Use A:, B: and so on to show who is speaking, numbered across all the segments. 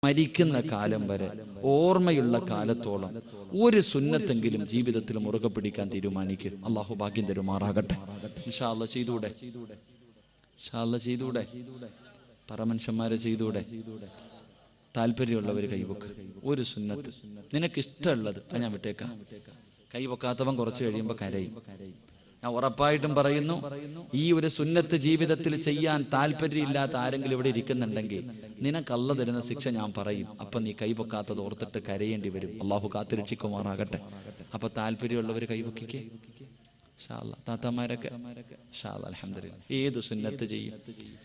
A: മരിക്കുന്ന കാലം വരെ ഓർമ്മയുള്ള കാലത്തോളം ഒരു സുന്നത്തെങ്കിലും ജീവിതത്തിൽ മുറുകെ പിടിക്കാൻ തീരുമാനിക്കുക. അള്ളാഹു ഭാഗ്യം തരുമാറാകട്ടെ. ഇൻഷാ അല്ലാഹ് ചെയ്തൂടെ? ഇൻഷാ അല്ലാഹ് ചെയ്തൂടെ? പരമനുഷ്യന്മാരെ ചെയ്തൂടെ? താല്പര്യമുള്ളവർ കൈവക്ക്. ഒരു സുന്നത്ത് നിനക്ക് ഇഷ്ടമുള്ളത് ഞാൻ വിട്ടേക്കാം. കൈവക്കാത്തവൻ കുറച്ച് കഴിയുമ്പോൾ കരയും. ഞാൻ ഉറപ്പായിട്ടും പറയുന്നു, ഈ ഒരു സുന്നത്ത് ജീവിതത്തിൽ ചെയ്യാൻ താല്പര്യമില്ലാത്ത ആരെങ്കിലും ഇവിടെ ഇരിക്കുന്നുണ്ടെങ്കിൽ നിനക്ക് അല്ലാഹ് തരുന്ന ശിക്ഷ ഞാൻ പറയും. അപ്പൊ നീ കൈവക്കാത്തത് ഓർത്തിട്ട് കരയേണ്ടി വരും. അള്ളാഹു കാത്തിരക്ഷിക്കുമാറാകട്ടെ. അപ്പൊ താല്പര്യമുള്ളവർ കൈവക്കിക്കേ. താത്തമാരൊക്കെ അൽഹംദുലില്ലാഹ് ഏത് സുന്നത്ത് ചെയ്യും?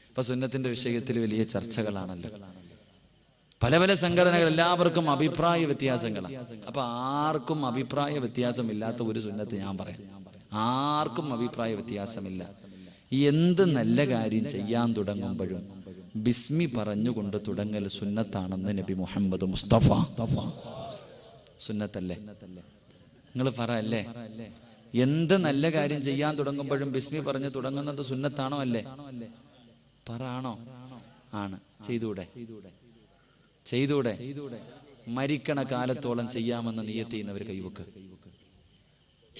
A: ഇപ്പൊ സുന്നത്തിന്റെ വിഷയത്തിൽ വലിയ ചർച്ചകളാണല്ലോ. പല പല സംഘടനകൾ, എല്ലാവർക്കും അഭിപ്രായ വ്യത്യാസങ്ങളാണ്. അപ്പൊ ആർക്കും അഭിപ്രായ വ്യത്യാസമില്ലാത്ത ഒരു സുന്നത്ത് ഞാൻ പറയാം. ആർക്കും അഭിപ്രായ വ്യത്യാസമില്ല. എന്ത് നല്ല കാര്യം ചെയ്യാൻ തുടങ്ങുമ്പോഴും ബിസ്മി പറഞ്ഞുകൊണ്ട് തുടങ്ങൽ സുന്നത്താണെന്ന് നബി മുഹമ്മദ് മുസ്തഫ. സുന്നത്തല്ലേ? നിങ്ങൾ പറ അല്ലേ? എന്ത് നല്ല കാര്യം ചെയ്യാൻ തുടങ്ങുമ്പോഴും ബിസ്മി പറഞ്ഞ് തുടങ്ങുന്നത് സുന്നത്താണോ അല്ലേ? പറ ആണോ? ആണ്. ചെയ്തൂടെ? ചെയ്തൂടെ? മരിക്കണ കാലത്തോളം ചെയ്യാമെന്ന് നിയ്യത്ത് ചെയ്യുന്നവർ കൈവക്ക്.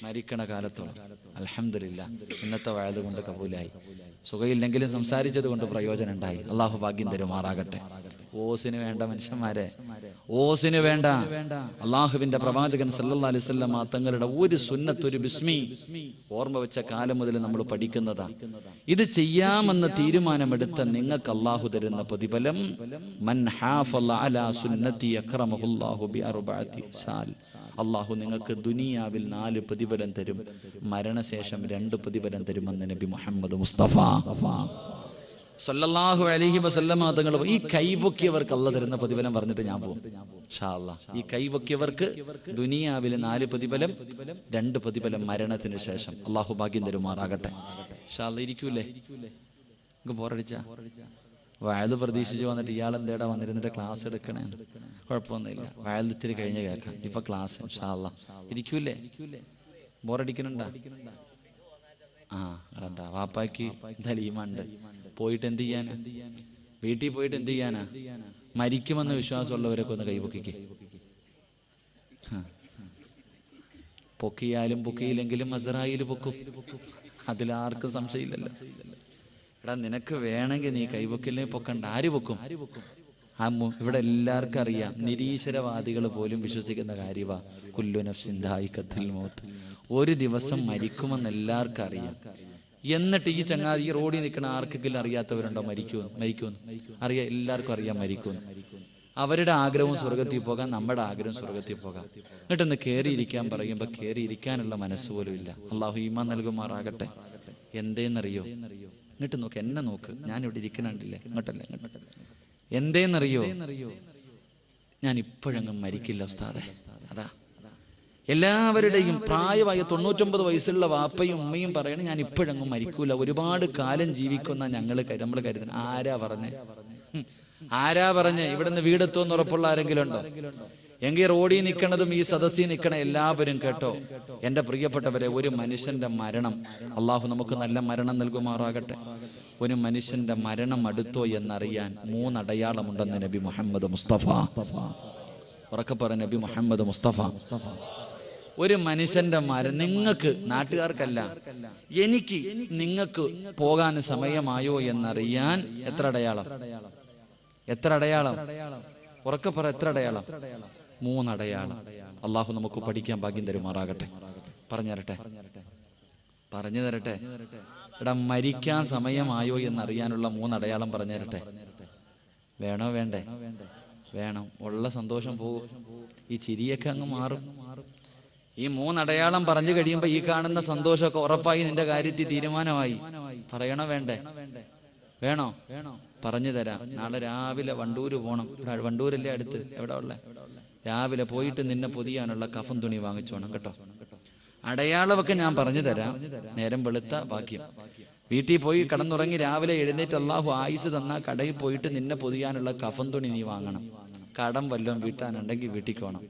A: മരിക്കണ കാലത്തോളം. അൽഹംദുലില്ലാഹ് ഇന്നത്തെ വഅദ് കൊണ്ട് കബൂലായി. സുഖയില്ലെങ്കിലും സംസാരിച്ചത് കൊണ്ട് പ്രയോജനം ഉണ്ടായി. അള്ളാഹു ഭാഗ്യം തരുമാറാകട്ടെ. ഓസിന് വേണ്ട മനുഷ്യന്മാരെ, ഓസിന് വേണ്ട. അള്ളാഹുവിന്റെ പ്രവാചകൻ സല്ലല്ലാഹു അലൈഹി വസല്ലം തങ്ങളുടെ ഒരു സുന്നത്ത്, ഒരു ബിസ്മി ഓർമ്മ വെച്ച കാലം മുതൽ നമ്മൾ പഠിക്കുന്നതാ. ഇത് ചെയ്യാമെന്ന് തീരുമാനമെടുത്ത നിങ്ങൾക്ക് അള്ളാഹു തരുന്ന പ്രതിഫലം, മൻ ഹാഫള അലാ സുന്നതി അക്റമഹുല്ലാഹു ബിഅർബഅതി സാൽ. അള്ളാഹു നിങ്ങൾക്ക് ദുനിയാവിൽ 4 പ്രതിഫലം തരും, മരണശേഷം 2 പ്രതിഫലം തരുമെന്ന് നബി മുഹമ്മദ് മുസ്തഫ സല്ലല്ലാഹു അലൈഹി വസല്ലം തങ്ങൾ. ഈ കൈവൊക്കിയവർക്ക് അള്ളാഹ് തരുന്ന പ്രതിഫലം പറഞ്ഞിട്ട് ഞാൻ പോകും ഇൻഷാ അല്ലാഹ്. ഈ കൈവൊക്കിയവർക്ക് ദുനിയാവിൽ 4 പ്രതിഫലം, 2 പ്രതിഫലം മരണത്തിന് ശേഷം. അള്ളാഹു ഭാഗ്യം തരുമാറാകട്ടെ. ഇൻഷാ അല്ലാഹ്. ഇരിക്കൂലേ? നിങ്ങൾക്ക് ബോറടിച്ച വയല് പ്രതീക്ഷിച്ച് വന്നിട്ട് ഇയാൾ എന്തേടാ വന്നിരുന്നിട്ട് ക്ലാസ് എടുക്കണേ? കുഴപ്പമൊന്നുമില്ല, വയലത്തിരി കഴിഞ്ഞ് കേൾക്കാം. ഇപ്പൊ ക്ലാസ് ഇൻഷാ അല്ലാഹ്. ഇരിക്കൂലേ? ബോറടിക്കുന്നുണ്ടാ? ആ കണ്ടാ, വാപ്പാക്ക് ദലീമുണ്ട്. പോയിട്ട് എന്ത് ചെയ്യാനാ? വീട്ടിൽ പോയിട്ട് എന്ത് ചെയ്യാനാ? മരിക്കുമെന്ന് വിശ്വാസമുള്ളവരൊക്കെ ഒന്ന് കൈപൊക്കിക്കേ. പൊക്കിയാലും പൊക്കിയില്ലെങ്കിലും അസ്രായീൽ പൊക്കും. അതിലാർക്കും സംശയമില്ലല്ലോ. എടാ, നിനക്ക് വേണമെങ്കിൽ നീ കൈപൊക്കില്ലേ പൊക്കണ്ട. ആര് പൊക്കും? ഇവിടെ എല്ലാവർക്കും അറിയാം. നിരീശ്വരവാദികൾ പോലും വിശ്വസിക്കുന്ന കാര്യവാ, കുല്ലു നഫ്സിൻ ദായിഖത്തുൽ മൗത്ത്. ഒരു ദിവസം മരിക്കുമെന്ന് എല്ലാവർക്കും അറിയാം. എന്നിട്ട് ഈ ചങ്ങാതി, ഈ റോഡിൽ നിൽക്കുന്ന ആർക്കെങ്കിലും അറിയാത്തവരുണ്ടോ മരിക്കുമെന്ന്? അറിയാം, എല്ലാവർക്കും അറിയാം മരിക്കുമെന്ന്. അവരുടെ ആഗ്രഹവും സ്വർഗത്തിൽ പോകാൻ, നമ്മുടെ ആഗ്രഹവും സ്വർഗത്തിൽ പോകാം. എന്നിട്ടൊന്ന് കയറിയിരിക്കാൻ പറയുമ്പോൾ കയറിയിരിക്കാനുള്ള മനസ്സുപോലും ഇല്ല. അള്ളാഹു ഈമാൻ നൽകുമാറാകട്ടെ. എന്തേന്നറിയോ? എന്നിട്ട് നോക്ക്, എന്നെ നോക്ക്, ഞാനിവിടെ ഇരിക്കണുണ്ടില്ലേ? ഇങ്ങോട്ടല്ലേ? എന്തേന്നറിയോ? ഞാൻ ഇപ്പോഴങ്ങ് മരിക്കില്ല ഉസ്താദേ. അതാ എല്ലാവരുടെയും പ്രായമായ 99 വയസ്സുള്ള വാപ്പയും ഉമ്മയും പറയണ, ഞാൻ ഇപ്പോഴങ്ങും മരിക്കൂല, ഒരുപാട് കാലം ജീവിക്കുന്ന നമ്മൾ കരുതുന്നത്. ആരാ പറഞ്ഞേ? ഇവിടുന്ന് വീടെത്തുമെന്ന് ഉറപ്പുള്ള ആരെങ്കിലും ഉണ്ടോ? എങ്കിൽ റോഡിൽ നിൽക്കണതും ഈ സദസ്സിൽ നിൽക്കണ എല്ലാവരും കേട്ടോ, എൻ്റെ പ്രിയപ്പെട്ടവരെ, ഒരു മനുഷ്യന്റെ മരണം, അള്ളാഹു നമുക്ക് നല്ല മരണം നൽകുമാറാകട്ടെ. ഒരു മനുഷ്യന്റെ മരണം അടുത്തോ എന്നറിയാൻ 3 അടയാളമുണ്ടെന്ന് നബി മുഹമ്മദ് മുസ്തഫ. ഉറക്കെ പറ, നബി മുഹമ്മദ് മുസ്തഫ. ഒരു മനുഷ്യന്റെ മരണം, നിങ്ങൾക്ക്, നാട്ടുകാർക്കല്ല, എനിക്ക്, നിങ്ങൾക്ക് പോകാൻ സമയമായോ എന്നറിയാൻ എത്ര അടയാളം? എത്ര അടയാളം? ഉറക്കെ പറ, എത്ര അടയാളം? 3 അടയാളം. അള്ളാഹു നമുക്ക് പഠിക്കാൻ ഭാഗ്യം തരുമാറാകട്ടെ. പറഞ്ഞു തരട്ടെ? എടാ, മരിക്കാൻ സമയമായോ എന്നറിയാനുള്ള 3 അടയാളം പറഞ്ഞു തരട്ടെ? വേണോ? വേണ്ടേ? വേണം. ഉള്ള സന്തോഷം പോകും, ഈ ചിരിയൊക്കെ അങ്ങ് മാറും. ഈ 3 അടയാളം പറഞ്ഞു കഴിയുമ്പോൾ ഈ കാണുന്ന സന്തോഷമൊക്കെ ഉറപ്പായി, നിന്റെ കാര്യത്തിൽ തീരുമാനമായി. പറയണോ? വേണ്ടേ? വേണോ? പറഞ്ഞു തരാം. നാളെ രാവിലെ വണ്ടൂര് പോകണം. വണ്ടൂരല്ലേ അടുത്ത്? എവിടെ ഉള്ളേ? രാവിലെ പോയിട്ട് നിന്നെ പൊതിയാനുള്ള കഫൻ തുണി വാങ്ങിച്ചോണം കേട്ടോ. അടയാളമൊക്കെ ഞാൻ പറഞ്ഞു തരാം. നേരം വെളുത്ത ഭാഗ്യം. വീട്ടിൽ പോയി കടന്നുറങ്ങി രാവിലെ എഴുന്നേറ്റ് അള്ളാഹു ആയുസ് തന്ന കടയിൽ പോയിട്ട് നിന്നെ പൊതിയാനുള്ള കഫൻ തുണി നീ വാങ്ങണം. കടം വല്ലതും വീട്ടാനുണ്ടെങ്കിൽ വീട്ടിൽ പോകണം.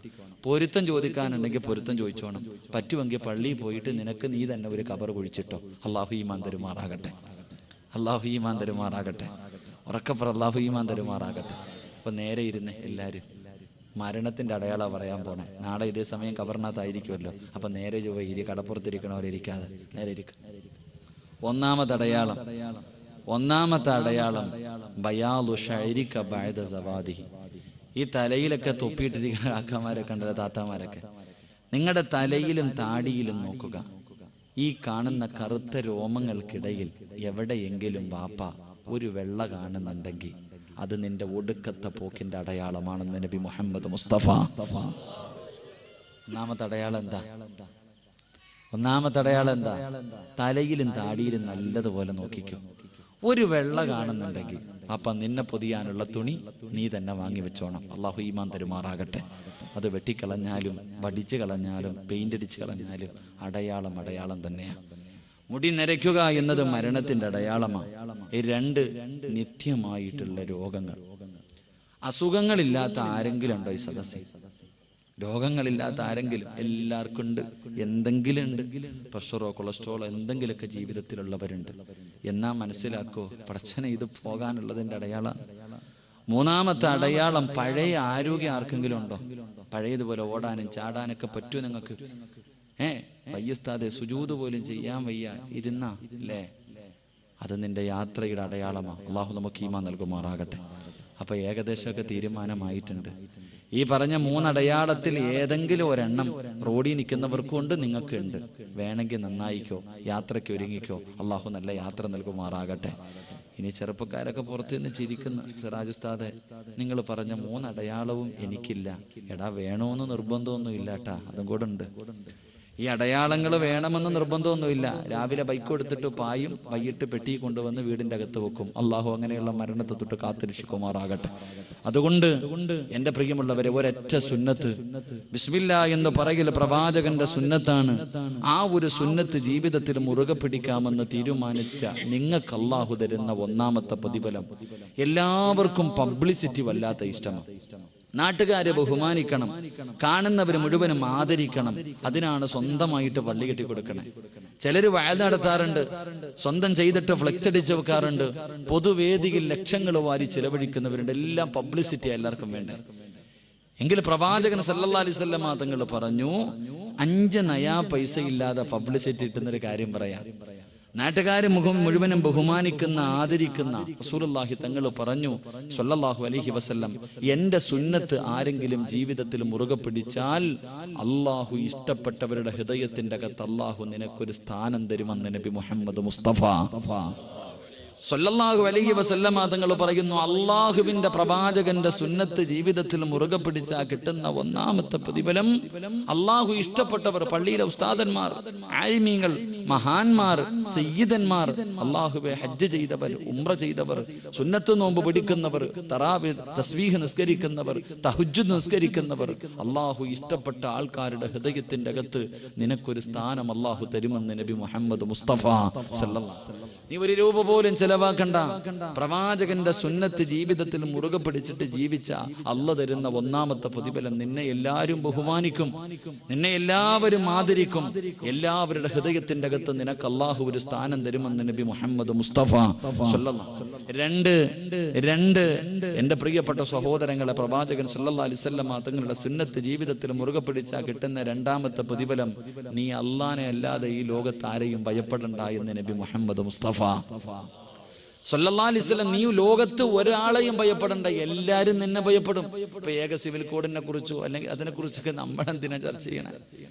A: പൊരുത്തം ചോദിക്കാനുണ്ടെങ്കിൽ പൊരുത്തം ചോദിച്ചോണം. പറ്റുമെങ്കിൽ പള്ളിയിൽ പോയിട്ട് നിനക്ക് നീ തന്നെ ഒരു കബർ കുഴിച്ചിട്ടോ. അള്ളാഹു ഈമാൻ തരുമാറാകട്ടെ. അള്ളാഹു ഈമാൻ തരുമാറാകട്ടെ. ഉറക്കപ്പുറ അള്ളാഹു ഈമാൻ തരുമാറാകട്ടെ. അപ്പൊ നേരെ ഇരുന്നേ എല്ലാവരും. മരണത്തിന്റെ അടയാള പറയാൻ പോണേ. നാളെ ഇതേ സമയം കബറിനകത്തായിരിക്കുമല്ലോ. അപ്പൊ നേരെ ചൊവ്വ കടപ്പുറത്തിരിക്കണവരിക്കാതെ നേരെ ഇരിക്കും. ഒന്നാമത്തെ അടയാളം ബയാദു ശഅരിക ബഅദ സവാദിഹി. ഈ തലയിലൊക്കെ തൊപ്പിയിട്ടിരിക്കുന്ന കാക്കമാരെ കണ്ടല്ലോ, താത്താമാരൊക്കെ. നിങ്ങളുടെ തലയിലും താടിയിലും നോക്കുക. ഈ കാണുന്ന കറുത്ത രോമങ്ങൾക്കിടയിൽ എവിടെയെങ്കിലും വാപ്പ ഒരു വെള്ള കാണുന്നുണ്ടെങ്കിൽ അത് നിന്റെ ഒടുക്കത്തെ പോക്കിന്റെ അടയാളമാണെന്ന് നബി മുഹമ്മദ് മുസ്തഫ. ഒന്നാമത്തെ അടയാളം എന്താ? തലയിലും താടിയിലും നല്ലതുപോലെ നോക്കിക്കോ. ഒരു വെള്ള കാണുന്നുണ്ടെങ്കിൽ അപ്പ നിന്നെ പൊതിയാനുള്ള തുണി നീ തന്നെ വാങ്ങി വെച്ചോണം. അള്ളാഹു ഈമാൻ തരുമാറാകട്ടെ. അത് വെട്ടിക്കളഞ്ഞാലും വടിച്ചു കളഞ്ഞാലും പെയിന്റ് അടിച്ചു കളഞ്ഞാലും അടയാളം തന്നെയാണ്. മുടി നരയ്ക്കുക എന്നത് മരണത്തിന്റെ അടയാളമാണ്. രണ്ട് നിത്യമായിട്ടുള്ള രോഗങ്ങൾ. അസുഖങ്ങളില്ലാത്ത ആരെങ്കിലും ഉണ്ടോ ഈ സദസ്സിൽ? രോഗങ്ങളില്ലാത്ത ആരെങ്കിലും? എല്ലാവർക്കും ഉണ്ട്, എന്തെങ്കിലും ഉണ്ട്. പ്രഷറോ കൊളസ്ട്രോളോ എന്തെങ്കിലുമൊക്കെ ജീവിതത്തിലുള്ളവരുണ്ട്. എന്നാ മനസ്സിലാക്കോ, പടച്ചനെ ഇത് പോകാനുള്ളതിന്റെ അടയാളം. മൂന്നാമത്തെ അടയാളം പഴയ ആരോഗ്യം ആർക്കെങ്കിലും ഉണ്ടോ? പഴയതുപോലെ ഓടാനും ചാടാനൊക്കെ പറ്റുമോ നിങ്ങൾക്ക്? വയ്യസ്താതെ സുജൂദ് പോലും ചെയ്യാൻ വയ്യ ഇരുന്ന അല്ലേ? അത് നിന്റെ യാത്രയുടെ അടയാളമാണ്. അള്ളാഹു നമുക്ക് ഈമാൻ നൽകുമാറാകട്ടെ. അപ്പൊ ഏകദേശമൊക്കെ തീരുമാനമായിട്ടുണ്ട്. ഈ പറഞ്ഞ മൂന്നടയാളത്തിൽ ഏതെങ്കിലും ഒരെണ്ണം റോഡിൽ നിൽക്കുന്നവർക്കും ഉണ്ട്, നിങ്ങൾക്ക് ഉണ്ട്. വേണമെങ്കിൽ നന്നായിക്കോ, യാത്രയ്ക്ക് ഒരുങ്ങിക്കോ. അള്ളാഹു നല്ല യാത്ര നൽകുമാറാകട്ടെ. ഇനി ചെറുപ്പക്കാരൊക്കെ പുറത്തു നിന്ന് ചിരിക്കുന്ന, സിറാജ് ഉസ്താദെ നിങ്ങൾ പറഞ്ഞ മൂന്നടയാളവും എനിക്കില്ല. എടാ വേണമെന്ന് നിർബന്ധമൊന്നും ഇല്ല കേട്ടാ, അതും കൂടെ ഉണ്ട്. ഈ അടയാളങ്ങൾ വേണമെന്ന് നിർബന്ധമൊന്നുമില്ല. രാവിലെ ബൈക്ക് എടുത്തിട്ട് പായും, വൈകിട്ട് പെട്ടി കൊണ്ടുവന്ന് വീടിന്റെ അകത്ത് വെക്കും. അള്ളാഹു അങ്ങനെയുള്ള മരണത്തെ തൊട്ട് കാത്തുരക്ഷിക്കുമാറാകട്ടെ. അതുകൊണ്ട് എന്റെ പ്രിയമുള്ളവരെ, ഒരൊറ്റ സുന്നത്ത് ബിസ്മില്ലാ എന്ന് പറയൽ പ്രവാചകന്റെ സുന്നത്താണ്. ആ ഒരു സുന്നത്ത് ജീവിതത്തിൽ മുറുകെ പിടിക്കാമെന്ന് തീരുമാനിച്ച നിങ്ങൾക്ക് അള്ളാഹു തരുന്ന ഒന്നാമത്തെ പ്രതിഫലം, എല്ലാവർക്കും പബ്ലിസിറ്റി വല്ലാത്ത ഇഷ്ടമാണ്. നാട്ടുകാരെ ബഹുമാനിക്കണം, കാണുന്നവര് മുഴുവനും ആദരിക്കണം. അതിനാണ് സ്വന്തമായിട്ട് പള്ളി കെട്ടി കൊടുക്കണേ. ചിലര് വയൽ നടത്താറുണ്ട്, സ്വന്തം ചെയ്തിട്ട് ഫ്ലെക്സ് അടിച്ച് വെക്കാറുണ്ട്. പൊതുവേദിയിൽ ലക്ഷങ്ങൾ വാരി ചിലവഴിക്കുന്നവരുണ്ട്. എല്ലാം പബ്ലിസിറ്റി എല്ലാവർക്കും വേണ്ടേ. എങ്കിൽ പ്രവാചകൻ സല്ലല്ലാഹു അലൈഹി വസല്ലം തങ്ങൾ പറഞ്ഞു, 5 നയാ പൈസ ഇല്ലാതെ പബ്ലിസിറ്റി കിട്ടുന്നൊരു കാര്യം പറയാം. നാട്ടുകാര് മുഴുവനും ബഹുമാനിക്കുന്ന, ആദരിക്കുന്ന റസൂലുള്ളാഹി തങ്ങൾ പറഞ്ഞു സ്വല്ലല്ലാഹു അലൈഹി വസല്ലം, എന്റെ സുന്നത്ത് ആരെങ്കിലും ജീവിതത്തിൽ മുറുകെ പിടിച്ചാൽ അള്ളാഹു ഇഷ്ടപ്പെട്ടവരുടെ ഹൃദയത്തിന്റെ അകത്ത് അള്ളാഹു നിനക്കൊരു സ്ഥാനം തരുമെന്ന് നബി മുഹമ്മദ് മുസ്തഫ സ്വല്ലല്ലാഹു അലൈഹി വസല്ലം തങ്ങൾ പറയുന്നു, അള്ളാഹുവിന്റെ പ്രവാചകന്റെ സുന്നത്ത് ജീവിതത്തിൽ മുറുകെ പിടിച്ചാൽ കിട്ടുന്ന ഒന്നാമത്തെ പ്രതിഫലം, അള്ളാഹു ഇഷ്ടപ്പെട്ടവർ, പള്ളിയിലെ ഉസ്താദന്മാർ, ആലിമീങ്ങൾ, മഹാന്മാർ, സയ്യിദന്മാർ, അള്ളാഹുവെ ഹജ്ജ് ചെയ്തവർ, ഉംറ ചെയ്തവർ, സുന്നത്ത് നോമ്പ് പിടിക്കുന്നവർ, തറാവീഹ് തസ്ബീഹ് നിസ്കരിക്കുന്നവർ, തഹജ്ജുദ് നിസ്കരിക്കുന്നവർ, അള്ളാഹു ഇഷ്ടപ്പെട്ട ആൾക്കാരുടെ ഹൃദയത്തിന്റെ അകത്ത് നിനക്കൊരു സ്ഥാനം അള്ളാഹു തരുമെന്ന് നബി മുഹമ്മദ് മുസ്തഫ സല്ലല്ലാഹു അലൈഹി വസല്ലം. നീ ഒരു രൂപ പോലും ചെലവാക്കണ്ട. പ്രവാചകന്റെ സുന്നത്ത് ജീവിതത്തിൽ മുറുകെ പിടിച്ചിട്ട് ജീവിച്ച അള്ളാഹു തരുന്ന ഒന്നാമത്തെ പ്രതിഫലം, നിന്നെ എല്ലാവരും ബഹുമാനിക്കും, നിന്നെ എല്ലാവരും ആദരിക്കും, എല്ലാവരുടെ ഹൃദയത്തിന്റെ അകത്ത് നിനക്ക് അള്ളാഹു ഒരു സ്ഥാനം തരുമെന്ന് നബി മുഹമ്മദ് മുസ്തഫ സല്ലല്ലാഹു. രണ്ട് എന്റെ പ്രിയപ്പെട്ട സഹോദരങ്ങളെ, പ്രവാചകൻ സല്ലല്ലാഹു അലൈഹി വസല്ലം തങ്ങളുടെ സുന്നത്ത് ജീവിതത്തിൽ മുറുകെ പിടിച്ചാൽ കിട്ടുന്ന രണ്ടാമത്തെ പ്രതിഫലം, നീ അള്ളാനെ അല്ലാതെ ഈ ലോകത്ത് ആരെയും ഭയപ്പെടണ്ട എന്ന് നബി മുഹമ്മദ് മുസ്തഫ സല്ലല്ലാഹു അലൈഹി വസല്ലം. നീ ലോകത്ത് ഒരാളെയും ഭയപ്പെടണ്ട, എല്ലാരും നിന്നെ ഭയപ്പെടും. ഇപ്പൊ ഏക സിവിൽ കോഡിനെ കുറിച്ചോ അല്ലെങ്കിൽ അതിനെ കുറിച്ചൊക്കെ നമ്മളെന്തിനാ ചർച്ച ചെയ്യണേ?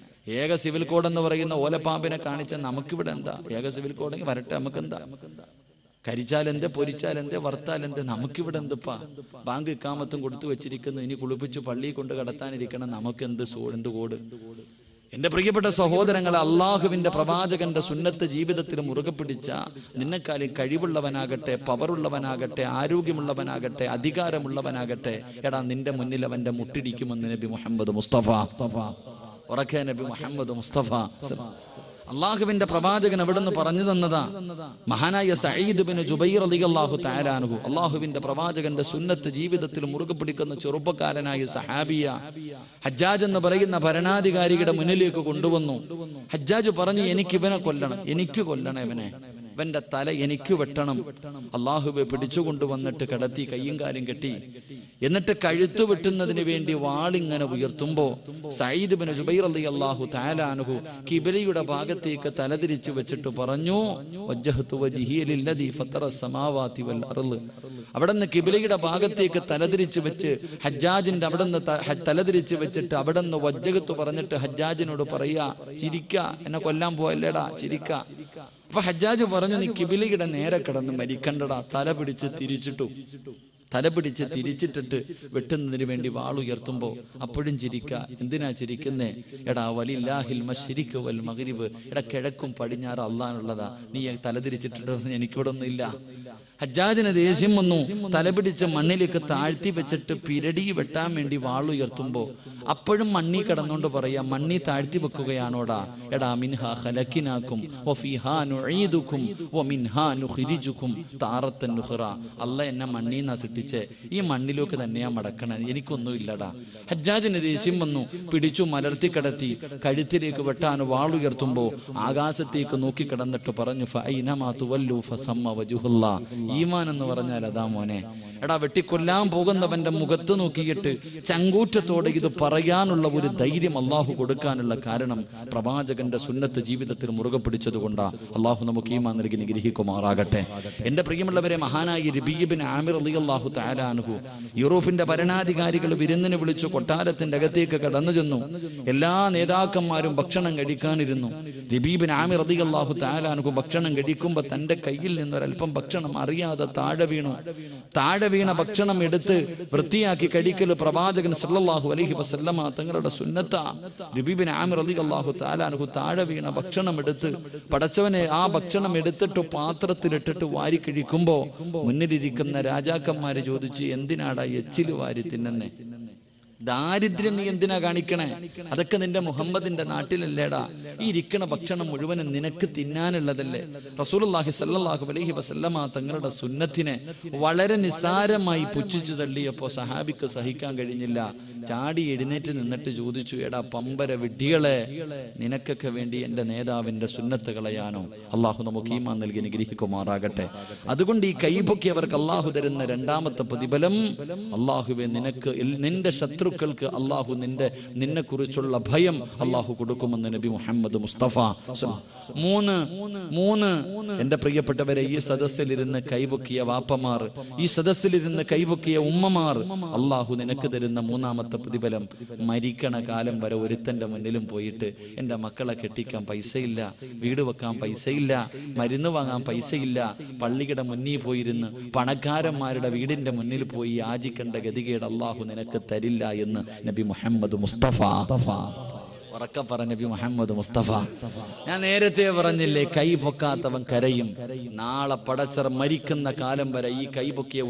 A: ഏക സിവിൽ കോഡ് എന്ന് പറയുന്ന ഓലപ്പാമ്പിനെ കാണിച്ച നമുക്കിവിടെ എന്താ? ഏക സിവിൽ കോഡെങ്കിൽ വരട്ടെ, നമുക്കെന്താ? കരിച്ചാലെന്തേ, പൊരിച്ചാലെന്തേ, വറുത്താലെന്തേ, നമുക്കിവിടെ എന്തിപ്പാ? ബാങ്ക് ഇക്കാമത്തും കൊടുത്തു വെച്ചിരിക്കുന്നു, ഇനി കുളിപ്പിച്ച് പള്ളിയിൽ കൊണ്ട് കടത്താനിരിക്കണം, നമുക്കെന്ത് എന്ത് കോഡ്? എന്റെ പ്രിയപ്പെട്ട സഹോദരങ്ങളെ, അള്ളാഹുവിന്റെ പ്രവാചകന്റെ സുന്നത്ത് ജീവിതത്തിൽ മുറുകെ പിടിച്ച നിന്നെക്കാളും കഴിവുള്ളവനാകട്ടെ, പവറുള്ളവനാകട്ടെ, ആരോഗ്യമുള്ളവനാകട്ടെ, അധികാരമുള്ളവനാകട്ടെ, എടാ നിന്റെ മുന്നിൽ അവന്റെ മുട്ടിടിക്കുമെന്ന് നബി മുഹമ്മദ് മുസ്തഫ ഉറക്കെ നബി മുഹമ്മദ് മുസ്തഫ. അള്ളാഹുവിന്റെ പ്രവാചകൻ എവിടുന്ന് പറഞ്ഞു തന്നതാ? മഹാനായ സഈദ് ബിൻ ജുബൈർ റളിയല്ലാഹു തആല അൻഹു, അള്ളാഹുവിന്റെ പ്രവാചകന്റെ സുന്നത്ത് ജീവിതത്തിൽ മുറുകെ പിടിക്കുന്ന ചെറുപ്പക്കാരനായ സഹാബിയ ഹജ്ജാജ് എന്ന് പറയുന്ന ഭരണാധികാരിയുടെ മുന്നിലേക്ക് കൊണ്ടുവന്നു. ഹജ്ജാജ് പറഞ്ഞു, എനിക്ക് ഇവനെ കൊല്ലണം, എനിക്ക് കൊല്ലണം ഇവനെ. ഇവന്റെ തല എനിക്ക് വെട്ടണം. അള്ളാഹുവെ പിടിച്ചുകൊണ്ടുവന്നിട്ട് കിടത്തി കയ്യും കാലും കെട്ടി. എന്നിട്ട് കഴുത്ത് വെട്ടുന്നതിന് വേണ്ടി വാളിങ്ങനെ ഉയർത്തുമ്പോ സഈദ് ഇബ്നു ജുബൈർ റളിയല്ലാഹു തആല അൻഹു കിബിലയുടെ ഭാഗത്തേക്ക് തലതിരിച്ചു വെച്ചിട്ട് പറഞ്ഞു, വജ്ജഹതു വജ്ഹി ലില്ലദീ ഫത്തറ സമാവാതി വൽ അർള്. അവിടുന്ന് കിബിലയുടെ ഭാഗത്തേക്ക് തലതിരിച്ചു വെച്ച് ഹജ്ജാജിന്റെ അവിടുന്ന് തലതിരിച്ചു വെച്ചിട്ട് അവിടുന്ന് വജ്ജഹത്ത് പറഞ്ഞിട്ട് ഹജ്ജാജിനോട് പറയാ, ചിരിക്ക, എന്നെ കൊല്ലാൻ പോയല്ലേടാ, ചിരിക്ക. അപ്പൊ ഹജ്ജാജ് പറഞ്ഞു, നീ കിബിലയുടെ നേരെ കിടന്ന് മരിക്കണ്ടടാ. തല പിടിച്ച് തിരിച്ചിട്ടിട്ട് വെട്ടുന്നതിന് വേണ്ടി വാളുയർത്തുമ്പോ അപ്പോഴും ചിരിക്ക. എന്തിനാ ചിരിക്കുന്നേ? എടാ വലില്ലാഹിൽ മശ്രിഖ് വൽ മഗ്രിബ്, എടാ കിഴക്കും പടിഞ്ഞാറ് അള്ളാനുള്ളതാ, നീ തലതിരിച്ചിട്ടിട്ട് എനിക്കിവിടെ ഒന്നും ഇല്ല. ഹജ്ജാജിന് ദേഷ്യം വന്നു. തലപിടിച്ച് മണ്ണിലേക്ക് താഴ്ത്തി വെച്ചിട്ട് പിരടി വെട്ടാൻ വേണ്ടി വാളുയർത്തുമ്പോ അപ്പോഴും മണ്ണി കിടന്നുകൊണ്ട് പറയാ, മണ്ണി താഴ്ത്തി വെക്കുകയാണോടാ? എടാ മിൻഹാ ഖലഖനാകും വഫീഹാ നുഈദുകും വമിൻഹാ നുഖ്രിജുകും താറത്തൻ നുഖ്റ. അല്ലാഹ് എന്നെ മണ്ണീന്നാ സൃഷ്ടിച്ചേ, ഈ മണ്ണിലേക്ക് തന്നെയാ മടക്കണേ, എനിക്കൊന്നും ഇല്ലടാ. ഹജ്ജാജിന് ദേഷ്യം വന്നു. പിടിച്ചു മലർത്തി കിടത്തി കഴുത്തിലേക്ക് വെട്ടാൻ വാളുയർത്തുമ്പോ ആകാശത്തേക്ക് നോക്കി കിടന്നിട്ട് പറഞ്ഞു, ഫഅൈനമാ തുവല്ലു ഫസമ്മ വജ്ഹുല്ലാഹ്. ഈമാൻ എന്ന് പറഞ്ഞാൽ അതാ മോനെ. എടാ വെട്ടിക്കൊല്ലാൻ പോകുന്നവന്റെ മുഖത്ത് നോക്കിയിട്ട് ചങ്കൂറ്റത്തോടെ ഇത് പറയാനുള്ള ഒരു ധൈര്യം അള്ളാഹു കൊടുക്കാനുള്ള കാരണം പ്രവാചകന്റെ സുന്നത്ത് ജീവിതത്തിൽ മുറുകെ പിടിച്ചതുകൊണ്ടാ. അള്ളാഹു നമുക്ക് ഈമാൻ നൽകി നിഗ്രഹിക്കുമാറാകട്ടെ. എന്റെ പ്രിയമുള്ളവരെ, മഹാനായ റബീഅ് ഇബ്നു ആമിർ റളിയല്ലാഹു തആല അൻഹു യൂറോപ്പിന്റെ ഭരണാധികാരികൾ വിരുന്നിന് വിളിച്ചു കൊട്ടാരത്തിന്റെ അകത്തേക്ക് കടന്നു ചെന്നു. എല്ലാ നേതാക്കന്മാരും ഭക്ഷണം കഴിക്കാനിരുന്നു. റബീഅ് ഇബ്നു ആമിർ റളിയല്ലാഹു തആല അൻഹു ഭക്ഷണം കഴിക്കുമ്പോൾ തന്റെ കയ്യിൽ നിന്നൊരൽപ്പം ഭക്ഷണം അറിയാതെ താഴെ വീണു. താഴെ വീണ ഭക്ഷണം എടുത്ത് വൃത്തിയാക്കി കഴിക്കൽ പ്രവാചകൻ സല്ലല്ലാഹു അലൈഹി വസല്ലമ തങ്ങളുടെ സുന്നത്താ. റബീഅ് ഇബ്നു ആമിർ റളിയല്ലാഹു തആല അൻഹു താഴെ വീണ ഭക്ഷണം എടുത്ത്, പടച്ചവനെ, ആ ഭക്ഷണം എടുത്തിട്ട് പാത്രത്തിലിട്ടിട്ട് വാരി കഴിക്കുമ്പോ മുന്നിലിരിക്കുന്ന രാജാക്കന്മാര് ചോദിച്ചു, എന്തിനാടാ എച്ചില് വാരി തിന്നുന്നേ? ദാരിദ്ര്യം നീ എന്തിനാ കാണിക്കണേ? അതൊക്കെ നിന്റെ മുഹമ്മദിന്റെ നാട്ടിലല്ലേടാ. ഈ ഇരിക്കണ ഭക്ഷണം മുഴുവനും നിനക്ക് തിന്നാനുള്ളതല്ലേ? റസൂലുള്ളാഹി സ്വല്ലല്ലാഹു അലൈഹി വസല്ലമ തങ്ങളുടെ സുന്നത്തിനെ വളരെ നിസ്സാരമായി പുച്ഛിച്ചു തള്ളിയപ്പോ സഹാബിക്ക് സഹിക്കാൻ കഴിഞ്ഞില്ല. ചാടി എഴുന്നേറ്റ് നിന്നിട്ട് ചോദിച്ചു, എടാ പമ്പര വിഡ്ഢികളെ, നിനക്കൊക്കെ വേണ്ടി എന്റെ നേതാവിന്റെ സുന്നത്ത് കളയാനോ? അള്ളാഹു നമുക്ക് ഈമാൻ നൽകി നിഗ്രഹിക്കുമാറാകട്ടെ. അതുകൊണ്ട് ഈ കൈപൊക്കിയവർക്ക് അള്ളാഹു തരുന്ന രണ്ടാമത്തെ പ്രതിഫലം, അള്ളാഹുവെ നിനക്ക് നിന്റെ ശത്രുക്കൾക്ക് അള്ളാഹു നിന്നെ കുറിച്ചുള്ള ഭയം അള്ളാഹു കൊടുക്കുമെന്ന് നബി മുഹമ്മദ് മുസ്തഫ. മൂന്ന് എന്റെ പ്രിയപ്പെട്ടവരെ, ഈ സദസ്സിലിരുന്ന് കൈപൊക്കിയ വാപ്പമാർ, ഈ സദസ്സിലിരുന്ന് കൈപൊക്കിയ ഉമ്മമാർ, അള്ളാഹു നിനക്ക് തരുന്ന മൂന്നാമത്തെ പ്രതിഫലം, മരിക്കണ കാലം വരെ ഒരുത്തന്റെ മുന്നിലും പോയിട്ട് എന്റെ മക്കളെ കെട്ടിക്കാൻ പൈസയില്ല, വീട് വെക്കാൻ പൈസയില്ല, മരുന്ന് വാങ്ങാൻ പൈസയില്ല, പള്ളിയുടെ മുന്നിൽ പോയിരുന്ന് പണക്കാരന്മാരുടെ വീടിന്റെ മുന്നിൽ പോയി യാചിക്കേണ്ട ഗതികേട് അള്ളാഹു നിനക്ക് തരില്ല എന്ന് നബി മുഹമ്മദ് മുസ്തഫ. ഉറക്കെ പറ നബി മുഹമ്മദ് മുസ്തഫ. ഞാൻ നേരത്തെ പറഞ്ഞില്ലേ, കൈ പൊക്കാത്തവൻ കരയും. നാളെ പടച്ചർ മരിക്കുന്ന കാലം വരെ ഈ കൈ പൊക്കിയ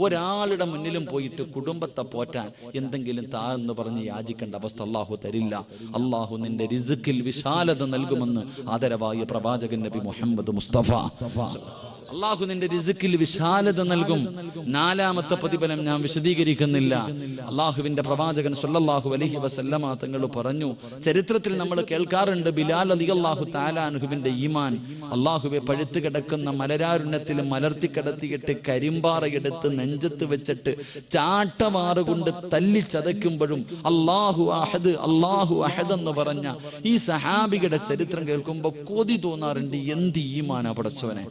A: ഒരാളുടെ മുന്നിലും പോയിട്ട് കുടുംബത്തെ പോറ്റാൻ എന്തെങ്കിലും താന്ന് പറഞ്ഞ് യാചിക്കേണ്ട അവസ്ഥ അള്ളാഹു തരില്ല. അള്ളാഹു നിന്റെ റിസ്കിൽ വിശാലത നൽകുമെന്ന് ആദരവായ പ്രവാചകൻ നബി മുഹമ്മദ് മുസ്തഫ. അള്ളാഹു നിന്റെ റിസ്കിൽ വിശാലത നൽകും. നാലാമത്തെ പ്രതിഫലം ഞാൻ വിശദീകരിക്കുന്നില്ല. അള്ളാഹുവിന്റെ പ്രവാചകൻ സല്ലല്ലാഹു അലൈഹി വസല്ലമ തങ്ങൾ പറഞ്ഞു, ചരിത്രത്തിൽ നമ്മൾ കേൾക്കാറുണ്ട്, ബിലാൽ റളിയല്ലാഹു തആല അൻഹുവിന്റെ ഈമാൻ അള്ളാഹുവെ പഴുത്ത് കിടക്കുന്ന മലരാരുണ്യത്തിൽ മലർത്തി കിടത്തിയിട്ട് കരിമ്പാറയെടുത്ത് നെഞ്ചത്ത് വെച്ചിട്ട് ചാട്ടവാറ് കൊണ്ട് തല്ലി ചതയ്ക്കുമ്പോഴും അല്ലാഹു അഹദ് അല്ലാഹു അഹദ് എന്ന് പറഞ്ഞ ഈ സഹാബിയുടെ ചരിത്രം കേൾക്കുമ്പോൾ കൊതി തോന്നാറുണ്ട്. എന്ത് ഈമാനാ പടച്ചവനെ.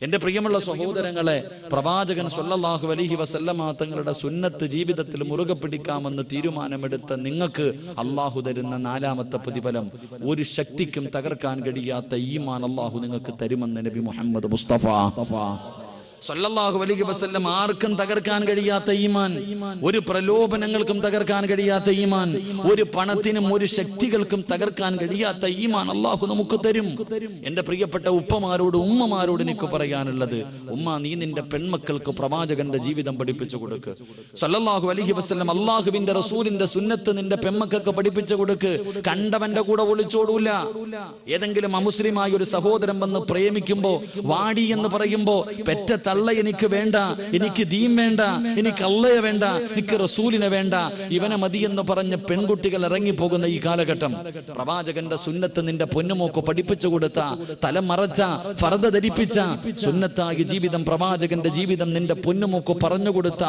A: എന്റെ പ്രിയമുള്ള സഹോദരങ്ങളെ, പ്രവാചകൻ സല്ലല്ലാഹു അലൈഹി വസല്ലമ തങ്ങളുടെ സുന്നത്ത് ജീവിതത്തിൽ മുറുകെ പിടിക്കാമെന്ന് തീരുമാനമെടുത്ത നിങ്ങൾക്ക് അള്ളാഹു തരുന്ന നാലാമത്തെ പ്രതിഫലം, ഒരു ശക്തിക്കും തകർക്കാൻ കഴിയാത്ത ഈമാൻ അള്ളാഹു നിങ്ങൾക്ക് തരുമെന്ന് നബി മുഹമ്മദ് മുസ്തഫ സല്ലല്ലാഹു അലൈഹി വസല്ലം. ആർക്കും തകർക്കാൻ കഴിയാത്ത ഈമാൻ, ഒരു പ്രലോഭനങ്ങൾക്കും തകർക്കാൻ കഴിയാത്ത ഈമാൻ, ഒരു പണത്തിനും ഒരു ശക്തികൾക്കും തകർക്കാൻ കഴിയാത്ത ഈമാൻ അള്ളാഹു നമുക്ക് തരും. എന്റെ പ്രിയപ്പെട്ട ഉപ്പമാരോട് ഉമ്മമാരോട് എനിക്ക് പറയാനുള്ളത്, ഉമ്മ, നീ നിന്റെ പെൺമക്കൾക്ക് പ്രവാചകന്റെ ജീവിതം പഠിപ്പിച്ചു കൊടുക്ക്. സല്ലല്ലാഹു അലൈഹി വസല്ലം അള്ളാഹുവിന്റെ റസൂലിന്റെ സുന്നത്ത് നിന്റെ പെൺമക്കൾക്ക് പഠിപ്പിച്ചു കൊടുക്ക്. കണ്ടവന്റെ കൂടെ ഒളിച്ചോടൂല. ഏതെങ്കിലും അമുസ്ലിമായ ഒരു സഹോദരൻ വന്ന് പ്രേമിക്കുമ്പോ, വാടി എന്ന് പറയുമ്പോ പെറ്റ തള്ള എനിക്ക് വേണ്ട, എനിക്ക് ദീൻ വേണ്ട, എനിക്ക് അള്ളയെ വേണ്ട, എനിക്ക് റസൂലിനെ വേണ്ട, ഇവനെ മതി എന്ന് പറഞ്ഞ പെൺകുട്ടികൾ ഇറങ്ങിപ്പോകുന്ന ഈ കാലഘട്ടം, പ്രവാചകന്റെ സുന്നത്ത് നിന്റെ പൊന്നുമോക്ക് പഠിപ്പിച്ചു കൊടുത്ത, തലമറച്ച, ഫർദ ധരിപ്പിച്ച സുന്നത്തായ ജീവിതം, പ്രവാചകന്റെ ജീവിതം നിന്റെ പൊന്നുമോക്ക് പറഞ്ഞു കൊടുത്ത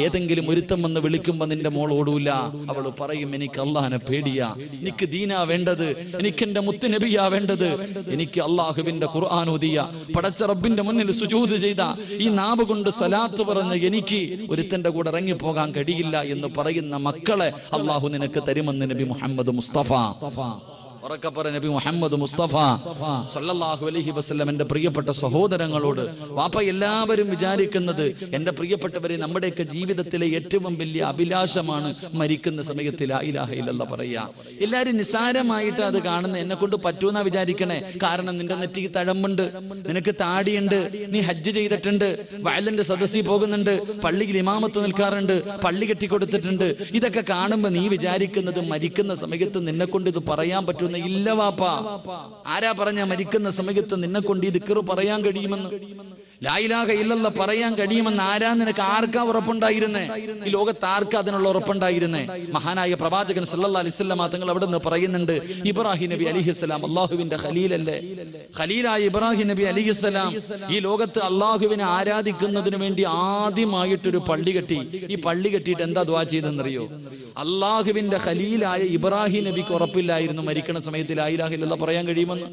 A: ഏതെങ്കിലും ഒരുത്തം വന്ന് വിളിക്കുമ്പോ നിന്റെ മോൾ ഓടൂല. അവള് പറയും, എനിക്ക് അള്ളാഹിനെ പേടിയാ, എനിക്ക് ദീനാ വേണ്ടത്, എനിക്ക് എന്റെ മുത്ത് നബിയാ വേണ്ടത്, എനിക്ക് അള്ളാഹുവിന്റെ ഖുർആൻ ഓതിയ, പടച്ച റബ്ബിന്റെ മുന്നിൽ സുജൂദ് ചെയ്ത, ഈ നാവ് കൊണ്ട് സലാത്ത് പറഞ്ഞ എനിക്ക് ഒരുത്തന്റെ കൂടെ ഇറങ്ങി പോകാൻ കഴിയില്ല എന്ന് പറയുന്ന മക്കളെ അള്ളാഹു നിനക്ക് തരുമെന്ന് നബി മുഹമ്മദ് മുസ്തഫ. നബി മുഹമ്മദ് മുസ്തഫ സല്ലല്ലാഹു അലൈഹി വസല്ലം. എന്റെ പ്രിയപ്പെട്ട സഹോദരങ്ങളോട്, വാപ്പ എല്ലാവരും വിചാരിക്കുന്നത്, എന്റെ പ്രിയപ്പെട്ടവരെ, നമ്മുടെയൊക്കെ ജീവിതത്തിലെ ഏറ്റവും വലിയ അഭിലാഷമാണ് മരിക്കുന്ന സമയത്ത് ലാ ഇലാഹ ഇല്ലല്ലാഹ് പറയാ. എല്ലാരും നിസാരമായിട്ട് അത് കാണുന്ന, എന്നെ കൊണ്ട് പറ്റൂന്നാ വിചാരിക്കണേ. കാരണം നിന്റെ നെറ്റിക്ക് തഴമ്പുണ്ട്, നിനക്ക് താടിയുണ്ട്, നീ ഹജ്ജ് ചെയ്തിട്ടുണ്ട്, വയലിന്റെ സദസ്സിൽ പോകുന്നുണ്ട്, പള്ളിയിൽ ഇമാമത്ത് നിൽക്കാറുണ്ട്, പള്ളി കെട്ടിക്കൊടുത്തിട്ടുണ്ട്. ഇതൊക്കെ കാണുമ്പോ നീ വിചാരിക്കുന്നത് മരിക്കുന്ന സമയത്ത് നിന്നെ കൊണ്ട് ഇത് പറയാൻ പറ്റുന്ന. ഇല്ല വാപ്പ. ആരാ പറഞ്ഞ മരിക്കുന്ന സമയത്ത് നിന്നെ കൊണ്ട് ഈ ദിക്ർ പറയാൻ കഴിയുമെന്ന്, ലാ ഇലാഹ ഇല്ലല്ലാഹ് പറയാൻ കഴിയുമെന്ന് ആരാ നിനക്ക് ആർക്കാ ഉറപ്പുണ്ടായിരുന്നേ? ഈ ലോകത്ത് ആർക്കാ അതിനുള്ള ഉറപ്പുണ്ടായിരുന്നേ? മഹാനായ പ്രവാചകൻ സല്ലല്ലാഹു അലൈഹി വസല്ലം തങ്ങൾ അവിടെ നിന്ന് പറയുന്നുണ്ട്, ഇബ്രാഹിം നബി അലൈഹിസ്സലാം അള്ളാഹുവിന്റെ ഖലീലല്ലേ? ഖലീലായ ഇബ്രാഹിം നബി അലൈഹിസ്സലാം ഈ ലോകത്ത് അള്ളാഹുവിനെ ആരാധിക്കുന്നതിന് വേണ്ടി ആദ്യമായിട്ടൊരു പള്ളി കെട്ടി. ഈ പള്ളി കെട്ടിയിട്ട് എന്താ ദുആ ചെയ്തെന്നറിയോ? അള്ളാഹുവിന്റെ ഖലീലായ ഇബ്രാഹിം നബിക്ക് ഉറപ്പില്ലായിരുന്നു മരിക്കണ സമയത്ത് ലാ ഇലാഹ ഇല്ലല്ലാഹ് പറയാൻ കഴിയുമെന്ന്.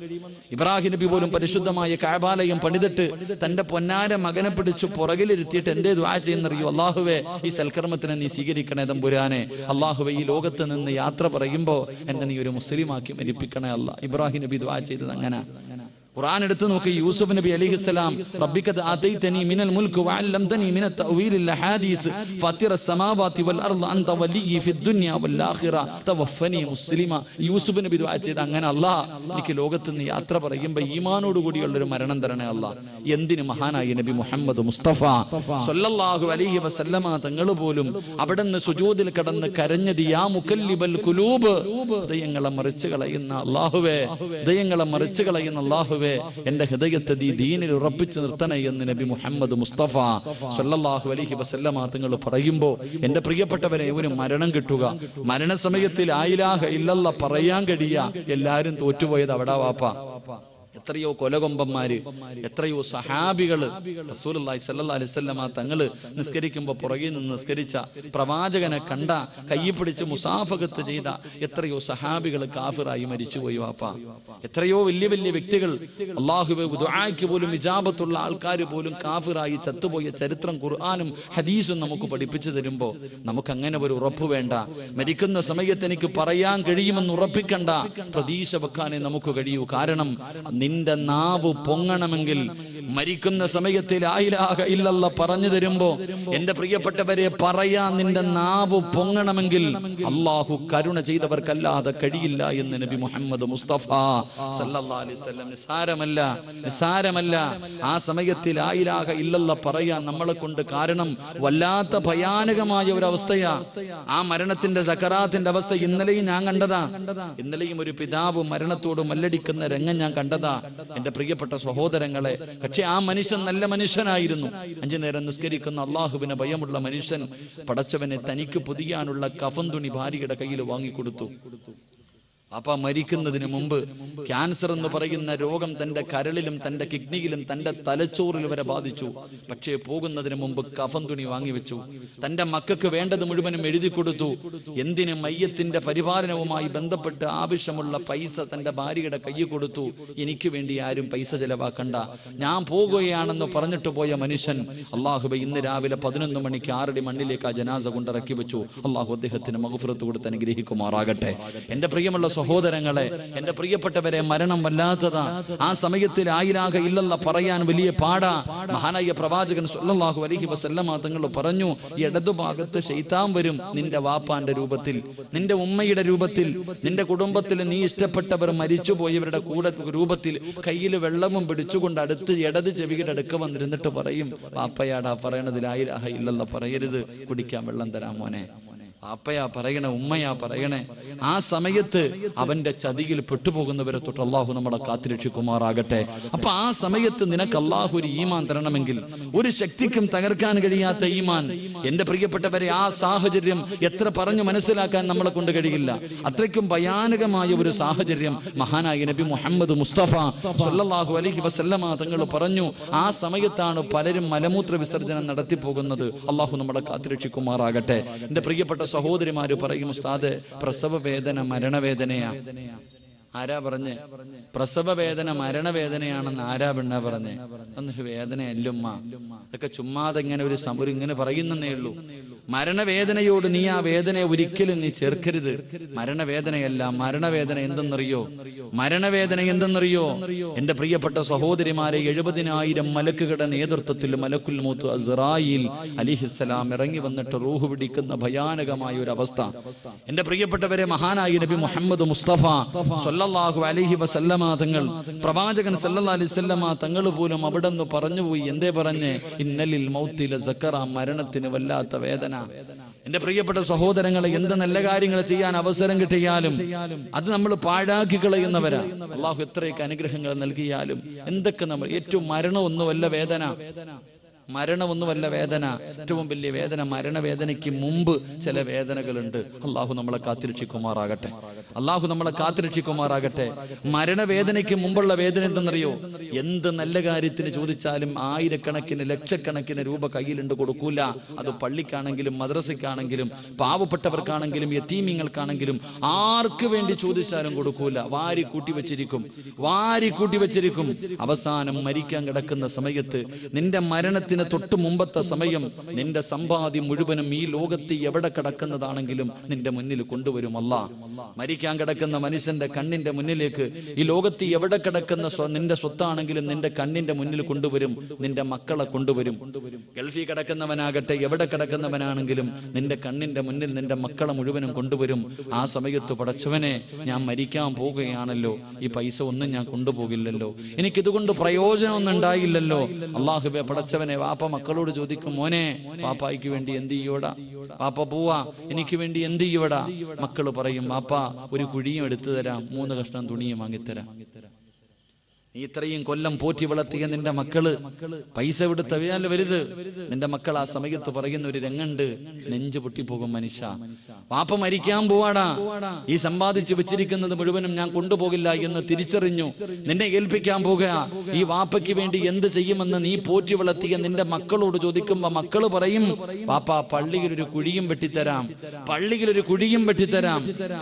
A: ഇബ്രാഹിം നബി പോലും പരിശുദ്ധമായ കഅബാലയം പണിതിട്ട് തന്റെ പൊന്നാര മകനെ പിടിച്ചു പുറകിലിരുത്തിയിട്ട് എന്തേ ദുആ ചെയ്യുന്നറിയോ? അള്ളാഹുവേ, ഈ സൽക്കർമ്മത്തിനെ നീ സ്വീകരിക്കണേ തമ്പുരാനെ. അള്ളാഹുവേ, ഈ ലോകത്ത് നിന്ന് യാത്ര പറയുമ്പോ എന്നെ നീ ഒരു മുസ്ലിമാക്കി മരിപ്പിക്കണേ അല്ല. ഇബ്രാഹിം നബി ദുആ ചെയ്തത് അങ്ങനെ. ഖുർആൻ എടുത്തു നോക്കി, യൂസുഫ് നബി അലൈഹിസ്സലാം, റബ്ബിക ആതൈതനി മിനൽ മുൽക്ക് വഅല്ലംതനി മിനത് തഅവീലിൽ ഹദീസ് ഫാത്തിറസ് സമാവാതി വൽ അർദ് അൻത വലിയ്യി ഫിദ് ദുനിയ വൽ ആഖിറ തവഫനി മുസ്ലിമ. യൂസുഫ് നബി ദുആ ചെയ്ത അങ്ങനെ, അല്ലാഹ് എനിക്ക് ലോകത്ത് നിന്ന് യാത്ര പറയുമ്പോൾ ഈമാനോട് കൂടിയുള്ള ഒരു മരണം തരണേ അല്ലാഹ്. എന്തിന് മഹാനായ നബി മുഹമ്മദ് മുസ്തഫ സല്ലല്ലാഹു അലൈഹി വസല്ലമ തങ്ങൾ പോലും അവിടുന്ന് സുജൂദിൽ കിടന്ന് കരഞ്ഞത്, യാ മുകല്ലിബൽ ഖുലൂബ്, ഹൃദയങ്ങളെ മറിച്ച് കളയുന്ന അല്ലാഹുവേ, ഹൃദയങ്ങളെ മറിച്ച് കളയുന്ന അല്ലാഹുവേ, എന്റെ ഹൃദയത്തെ ദീനിൽ ഉറപ്പിച്ചു നിർത്തണേ എന്ന് നബി മുഹമ്മദ് മുസ്തഫ സല്ലല്ലാഹു അലൈഹി വസല്ലമ തങ്ങൾ പറയുമ്പോ, എന്റെ പ്രിയപ്പെട്ടവരെ, ഒരു മരണം കിട്ടുക, മരണസമയത്തിൽ ലാ ഇലാഹ ഇല്ലല്ലാഹ് പറയാൻ കഴിയാ, എല്ലാരും തോറ്റുപോയത് അവിടെ വാപ്പ. എത്രയോ കൊലകൊമ്പന്മാര്, എത്രയോ സഹാബികള് റസൂലുള്ളാഹി സ്വല്ലല്ലാഹു അലൈഹി വസല്ലമ തങ്ങള് നിസ്കരിക്കുമ്പോ പുറകിൽ നിന്ന് നിസ്കരിച്ച പ്രവാചകനെ കണ്ട, കയ്യിൽ പിടിച്ച് മുസാഫഹത്ത് ചെയ്ത എത്രയോ സഹാബികൾ കാഫിറായി മരിച്ചുപോയി വാപ്പ. എത്രയോ വലിയ വലിയ വ്യക്തികൾ, അല്ലാഹുവേ ദുആയ്ക്ക് പോലും ഇജാബത്തുള്ള ആൾക്കാർ പോലും കാഫിറായി ചത്തുപോയ ചരിത്രം ഖുർആനും ഹദീസും നമുക്ക് പഠിപ്പിച്ചു തരുമ്പോ നമുക്ക് അങ്ങനെ ഒരു ഉറപ്പ് വേണ്ട. മരിക്കുന്ന സമയത്ത് എനിക്ക് പറയാൻ കഴിയുമെന്ന് ഉറപ്പിക്കണ്ട, പ്രതീക്ഷ വെക്കാനേ നമുക്ക് കഴിയൂ. കാരണം നിന്റെ നാവ് പൊങ്ങണമെങ്കിൽ, മരിക്കുന്ന സമയത്ത് ലാ ഇലാഹ ഇല്ലല്ലാഹ് പറഞ്ഞു തരുമ്പോ എന്റെ പ്രിയപ്പെട്ടവരെ പറയാൻ നിന്റെ നാവ് പൊങ്ങണമെങ്കിൽ അള്ളാഹു കരുണ ചെയ്തവർക്കല്ലാതെ കഴിയില്ല എന്ന് നബി മുഹമ്മദ് മുസ്തഫ സല്ലല്ലാഹു അലൈഹി വസല്ലം. നിസാരമല്ല, നിസാരമല്ല ആ സമയത്ത് ലാ ഇലാഹ ഇല്ലല്ലാഹ് പറയാൻ നമ്മളെ കൊണ്ട്. കാരണം വല്ലാത്ത ഭയാനകമായ ഒരു അവസ്ഥയാ ആ മരണത്തിന്റെ സക്കറാത്തിന്റെ അവസ്ഥ. ഇന്നലെയും ഞാൻ കണ്ടതാ, ഇന്നലെയും ഒരു പിതാവ് മരണത്തോട് മല്ലടിക്കുന്ന രംഗം ഞാൻ കണ്ടതാ എന്റെ പ്രിയപ്പെട്ട സഹോദരങ്ങളെ. പക്ഷെ ആ മനുഷ്യൻ നല്ല മനുഷ്യനായിരുന്നു, 5 നേരം നിസ്കരിക്കുന്ന അള്ളാഹുവിനെ ഭയമുള്ള മനുഷ്യൻ. പടച്ചവനെ തനിക്ക് പൊതിയാനുള്ള കഫൻ തുണി ഭാര്യയുടെ കയ്യിൽ വാങ്ങിക്കൊടുത്തു. അപ്പ മരിക്കുന്നതിന് മുമ്പ് ക്യാൻസർ എന്ന് പറയുന്ന രോഗം തന്റെ കരളിലും തന്റെ കിഡ്നിയിലും തന്റെ തലച്ചോറിൽ വരെ ബാധിച്ചു. പക്ഷേ പോകുന്നതിന് മുമ്പ് കഫൻ തുണി വാങ്ങിവെച്ചു. തന്റെ മക്കൾക്ക് വേണ്ടത് മുഴുവനും എഴുതി കൊടുത്തു. എന്തിന്? മയ്യത്തിന്റെ പരിപാലനവുമായി ബന്ധപ്പെട്ട് ആവശ്യമുള്ള പൈസ തന്റെ ഭാര്യയുടെ കയ്യിൽ കൊടുത്തു. എനിക്ക് വേണ്ടി ആരും പൈസ ചെലവാക്കണ്ട, ഞാൻ പോകുകയാണെന്ന് പറഞ്ഞിട്ട് പോയ മനുഷ്യൻ അള്ളാഹുബെ ഇന്ന് രാവിലെ 11 മണിക്ക് 6 അടി മണ്ണിലേക്ക് ആ ജനാസ കൊണ്ടിറക്കി വെച്ചു. അള്ളാഹു അദ്ദേഹത്തിന് മഗ്ഫിറത്ത് കൊടുത്ത് അനുഗ്രഹിക്കുമാറാകട്ടെ. എന്റെ പ്രിയമുള്ള സഹോദരങ്ങളെ, എന്റെ പ്രിയപ്പെട്ടവരെ, മരണം വല്ലാത്തതാ. ആ സമയത്ത് ലാ ഇലാഹ ഇല്ലല്ലാഹ് പറയാൻ വലിയ പാടാ. മഹാനായ പ്രവാചകൻ സല്ലല്ലാഹു അലൈഹി വസല്ലമ തങ്ങൾ പറഞ്ഞു, ഇടതുഭാഗത്ത് ശൈത്താൻ വരും നിന്റെ വാപ്പാന്റെ രൂപത്തിൽ, നിന്റെ ഉമ്മയുടെ രൂപത്തിൽ, നിന്റെ കുടുംബത്തിൽ നീ ഇഷ്ടപ്പെട്ടവർ മരിച്ചുപോയവരുടെ കൂടെ രൂപത്തിൽ കയ്യിൽ വെള്ളവും പിടിച്ചുകൊണ്ട് അടുത്ത് ഇടത് ചെവിയുടെ അടുക്ക വന്നിരുന്നിട്ട് പറയും, വാപ്പയാടാ പറയണത് ലാ ഇലാഹ ഇല്ലല്ലാഹ് പറയരുത്, കുടിക്കാൻ വെള്ളം തരാം മോനെ. അപ്പയാ പറയണേ, ഉമ്മയാ പറയണേ. ആ സമയത്ത് അവന്റെ ചതിയിൽ പെട്ടുപോകുന്നവരെ തൊട്ട് അള്ളാഹു നമ്മളെ കാത്തുരക്ഷിക്കുമാറാകട്ടെ. അപ്പൊ ആ സമയത്ത് നിനക്ക് അള്ളാഹു ഒരു ഈമാൻ തരണമെങ്കിൽ, ഒരു ശക്തിക്കും തകർക്കാൻ കഴിയാത്ത ഈമാൻ, എന്റെ പ്രിയപ്പെട്ടവരെ, ആ സാഹചര്യം എത്ര പറഞ്ഞു മനസ്സിലാക്കാൻ നമ്മളെ കൊണ്ട് കഴിയില്ല. അത്രയ്ക്കും ഭയാനകമായ ഒരു സാഹചര്യം മഹാനായ നബി മുഹമ്മദ് മുസ്തഫ സല്ലല്ലാഹു അലൈഹി വസല്ലമ തങ്ങൾ പറഞ്ഞു. ആ സമയത്താണ് പലരും മലമൂത്ര വിസർജനം നടത്തി പോകുന്നത്. അള്ളാഹു നമ്മളെ കാത്തുരക്ഷിക്കുമാറാകട്ടെ. എന്റെ പ്രിയപ്പെട്ട സഹോദരിമാര് പറയും, ഉസ്താദ് പ്രസവ വേദന മരണവേദനയാ. ആരാ പറഞ്ഞേ? പ്രസവ വേദന മരണവേദനയാണെന്ന് ആരാ പെണ്ണ പറഞ്ഞേ? ഒന്നൊരു വേദനയല്ലുമ്മ, അതൊക്കെ ചുമ്മാതെ ഇങ്ങനെ ഒരു ഇങ്ങനെ പറയുന്നേ ഉള്ളൂ. മരണവേദനയോട് നീ ആ വേദനയെ ഒരിക്കലും നീ ചേർക്കരുത്. മരണവേദനയല്ല. മരണവേദന എന്തെന്നറിയോ? മരണവേദന എന്തെന്നറിയോ? എന്റെ പ്രിയപ്പെട്ട സഹോദരിമാരെ, 70,000 മലക്കുകളുടെ നേതൃത്വത്തിൽ മലക്കുൽ മൗത്ത് അസ്റായീൽ അലൈഹിസ്സലാം ഇറങ്ങി വന്നിട്ട് റൂഹ് പിടിക്കുന്ന ഭയാനകമായ ഒരു അവസ്ഥ. എന്റെ പ്രിയപ്പെട്ടവരെ, മഹാനായ നബി മുഹമ്മദ് മുസ്തഫ സല്ലല്ലാഹു അലൈഹി വസല്ലമ തങ്ങൾ, പ്രവാചകൻ സല്ലല്ലാഹു അലൈഹി വസല്ലമ തങ്ങൾ പോലും അവിടെ നിന്ന് പറഞ്ഞുപോയി. എന്തേ പറഞ്ഞേ? ഇന്നലിൽ മൗത്തി ലസക്കറ, മരണത്തിന് വല്ലാത്ത വേദന. എന്റെ പ്രിയപ്പെട്ട സഹോദരങ്ങളെ, എന്ത് നല്ല കാര്യങ്ങൾ ചെയ്യാൻ അവസരം കിട്ടിയാലും അത് നമ്മൾ പാഴാക്കി കളയുന്നവരാ. അള്ളാഹു എത്രയൊക്കെ അനുഗ്രഹങ്ങൾ നൽകിയാലും എന്തൊക്കെ നമ്മൾ ഏറ്റവും മരണമൊന്നുമല്ല വേദന. മരണമൊന്നുമല്ല വേദന. ഏറ്റവും വലിയ വേദന മരണവേദനയ്ക്ക് മുമ്പ് ചില വേദനകളുണ്ട്. അള്ളാഹു നമ്മളെ കാത്തിരക്ഷിക്കുമാറാകട്ടെ. അള്ളാഹു നമ്മളെ കാത്തിരക്ഷിക്കുമാറാകട്ടെ. മരണവേദനയ്ക്ക് മുമ്പുള്ള വേദന എന്തെന്നറിയോ? എന്ത് നല്ല കാര്യത്തിന് ചോദിച്ചാലും ആയിരക്കണക്കിന് ലക്ഷക്കണക്കിന് രൂപ കയ്യിലുണ്ട്, കൊടുക്കൂല. അത് പള്ളിക്കാണെങ്കിലും മദ്രസയ്ക്കാണെങ്കിലും പാവപ്പെട്ടവർക്കാണെങ്കിലും യതീമീങ്ങൾക്കാണെങ്കിലും ആർക്ക് വേണ്ടി ചോദിച്ചാലും കൊടുക്കൂല. വാരി കൂട്ടി വെച്ചിരിക്കും. അവസാനം മരിക്കാൻ കിടക്കുന്ന സമയത്ത്, നിന്റെ മരണത്തിന് തൊട്ട് മുമ്പത്തെ സമയം, നിന്റെ സമ്പാദ്യം മുഴുവനും ഈ ലോകത്ത് എവിടെ കിടക്കുന്നതാണെങ്കിലും നിന്റെ മുന്നിൽ കൊണ്ടുവരും അല്ലാഹ്. മരിക്കാൻ കിടക്കുന്ന മനുഷ്യന്റെ കണ്ണിന്റെ മുന്നിലേക്ക് ഈ ലോകത്ത് എവിടെ കിടക്കുന്ന നിന്റെ സ്വത്താണെങ്കിലും നിന്റെ കണ്ണിന്റെ മുന്നിൽ കൊണ്ടുവരും. നിന്റെ മക്കളെ കൊണ്ടുവരും. ഗൾഫിൽ കിടക്കുന്നവനാകട്ടെ, എവിടെ കിടക്കുന്നവനാണെങ്കിലും നിന്റെ കണ്ണിന്റെ മുന്നിൽ നിന്റെ മക്കളെ മുഴുവനും കൊണ്ടുവരും. ആ സമയത്ത് പടച്ചവനെ, ഞാൻ മരിക്കാൻ പോവുകയാണല്ലോ, ഈ പൈസ ഒന്നും ഞാൻ കൊണ്ടുപോകില്ലല്ലോ, എനിക്കിതുകൊണ്ട് പ്രയോജനമൊന്നും ഉണ്ടായില്ലല്ലോ. അള്ളാഹുവേ പടച്ചവനെ, വാപ്പ മക്കളോട് ചോദിക്കും, മോനെ വാപ്പായ്ക്ക് വേണ്ടി എന്ത് ചെയ്യോടാ? വാപ്പ പോവാ, എനിക്ക് വേണ്ടി എന്ത് ചെയ്യോടാ? മക്കള് പറയും, വാപ്പ ഒരു കുഴിയും എടുത്തു തരാം, 3 കഷ്ണം തുണിയും വാങ്ങിത്തരാം. നീ ഇത്രയും കൊല്ലം പോറ്റി വളർത്തിയ നിന്റെ മക്കള് പൈസ വിടുത്തവയാൽ വലുത്. നിന്റെ മക്കൾ ആ സമയത്ത് പറയുന്ന ഒരു രംഗുണ്ട്, നെഞ്ചു പൊട്ടിപ്പോകും. മനുഷ്യ, വാപ്പ മരിക്കാൻ പോവാടാ, ഈ സമ്പാദിച്ചു വെച്ചിരിക്കുന്നത് മുഴുവനും ഞാൻ കൊണ്ടുപോകില്ല എന്ന് തിരിച്ചറിഞ്ഞു. നിന്നെ ഏൽപ്പിക്കാൻ പോകുക. ഈ വാപ്പയ്ക്ക് വേണ്ടി എന്ത് ചെയ്യുമെന്ന് നീ പോറ്റി വളർത്തിയ നിന്റെ മക്കളോട് ചോദിക്കുമ്പോ മക്കള് പറയും, വാപ്പ പള്ളിയിലൊരു കുഴിയും വെട്ടിത്തരാം,